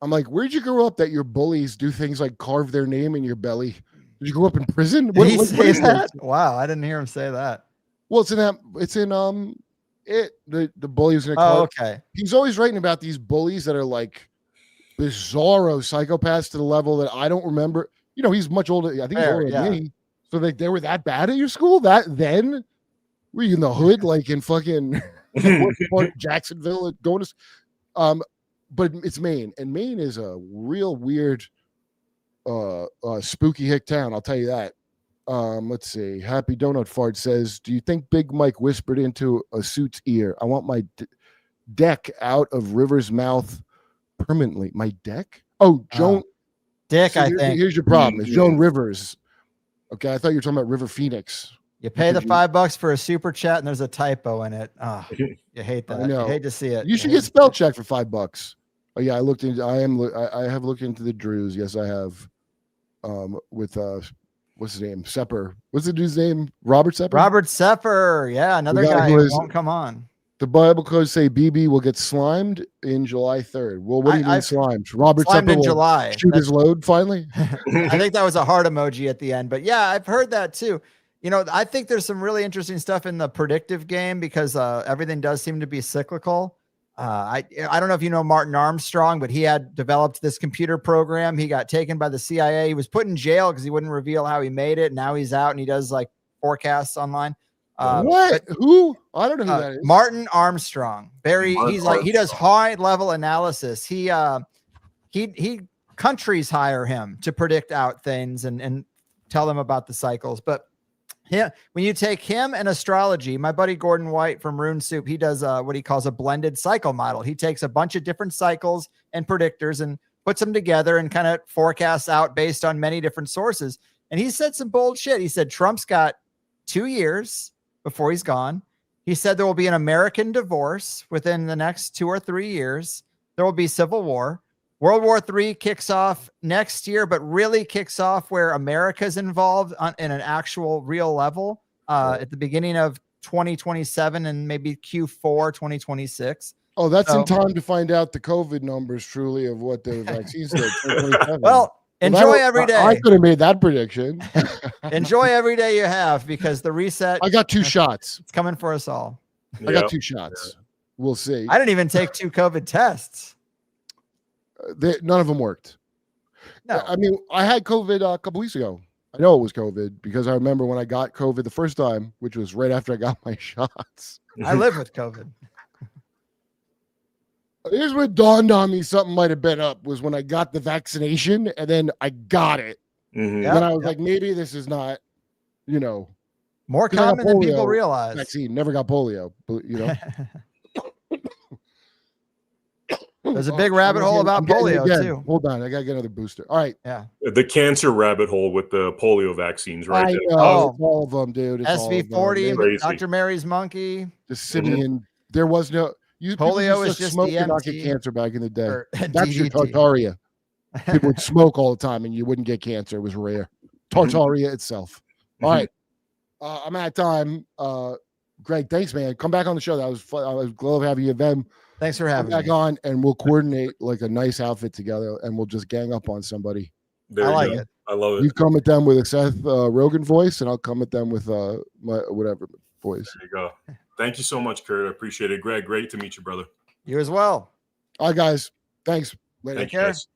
I'm like, where'd you grow up that your bullies do things like carve their name in your belly? Did you grow up in prison? Did he say that? Wow, I didn't hear him say that. Well, it's in the bully was in a car. Oh, okay. He's always writing about these bullies that are like bizarro psychopaths to the level that I don't remember. You know, he's much older. I think he's older than me. So they were that bad at your school? That then? Were you in the hood like in fucking Jacksonville going to but it's Maine, and Maine is a real weird spooky hick town, I'll tell you that. Let's see. Happy Donut Fart says, do you think Big Mike whispered into a suit's ear, I want my deck out of River's mouth permanently? My deck? Oh, Joan. Dick, so I think. Here's your problem. It's Joan Rivers. Okay, I thought you were talking about River Phoenix. You pay the $5 for a super chat and there's a typo in it. Oh, you hate that. You hate to see it. You should get spell check for $5. Oh yeah, I have looked into the Drews. Yes, I have. With what's his name? Sepper. What's the dude's name? Robert Sepper? Robert Sepper. Yeah, another guy who won't come on. The Bible codes say BB will get slimed in July 3rd. Well, what do you mean slimed? Robert slimed Sepper in July. Shoot his load finally. I think that was a heart emoji at the end, but yeah, I've heard that too. You know, I think there's some really interesting stuff in the predictive game because everything does seem to be cyclical. I don't know if you know Martin Armstrong, but he had developed this computer program. He got taken by the CIA. He was put in jail because he wouldn't reveal how he made it. Now he's out and he does like forecasts online. What? Who? I don't know who that is. Martin Armstrong. He does high level analysis. He countries hire him to predict out things and tell them about the cycles. But yeah, when you take him and astrology, my buddy Gordon White from Rune Soup, he does what he calls a blended cycle model. He takes a bunch of different cycles and predictors and puts them together and kind of forecasts out based on many different sources. And he said some bold shit. He said Trump's got 2 years before he's gone. He said there will be an American divorce within the next 2 or 3 years. There will be civil war. World War III kicks off next year, but really kicks off where America's involved in an actual real level at the beginning of 2027 and maybe Q4 2026. Oh, that's in time to find out the COVID numbers truly of what the vaccines did. Well, enjoy every day. I could have made that prediction. Enjoy every day you have because the reset. I got 2 shots. It's coming for us all. I got 2 shots. Yeah. We'll see. I didn't even take 2 COVID tests. None of them worked. No. I mean, I had COVID a couple weeks ago. I know it was COVID because I remember when I got COVID the first time, which was right after I got my shots. I live with COVID. Here's what dawned on me something might have been up was when I got the vaccination and then I got it. Mm-hmm. Then I was like, maybe this is not, more common than people realize. Vaccine. Never got polio, There's a big rabbit hole about polio too. Hold on, I gotta get another booster. All right. Yeah. The cancer rabbit hole with the polio vaccines, right? I know, it's all of them, dude. It's SV40, Dr. Mary's monkey. The simian. There was no polio is just smoke DMT. and not get cancer back in the day. That's DDT. your Tartaria. People would smoke all the time and you wouldn't get cancer. It was rare. Tartaria itself. All right. I'm out of time. Greg, thanks, man. Come back on the show. That was fun. I was glad to have you, them. Thanks for having me. Back on, and we'll coordinate like a nice outfit together, and we'll just gang up on somebody. I like it. I love it. You come at them with a Seth Rogen voice, and I'll come at them with my whatever voice. There you go. Thank you so much, Kurt. I appreciate it. Greg, great to meet you, brother. You as well. All right, guys. Thanks. Later. Thank you, guys.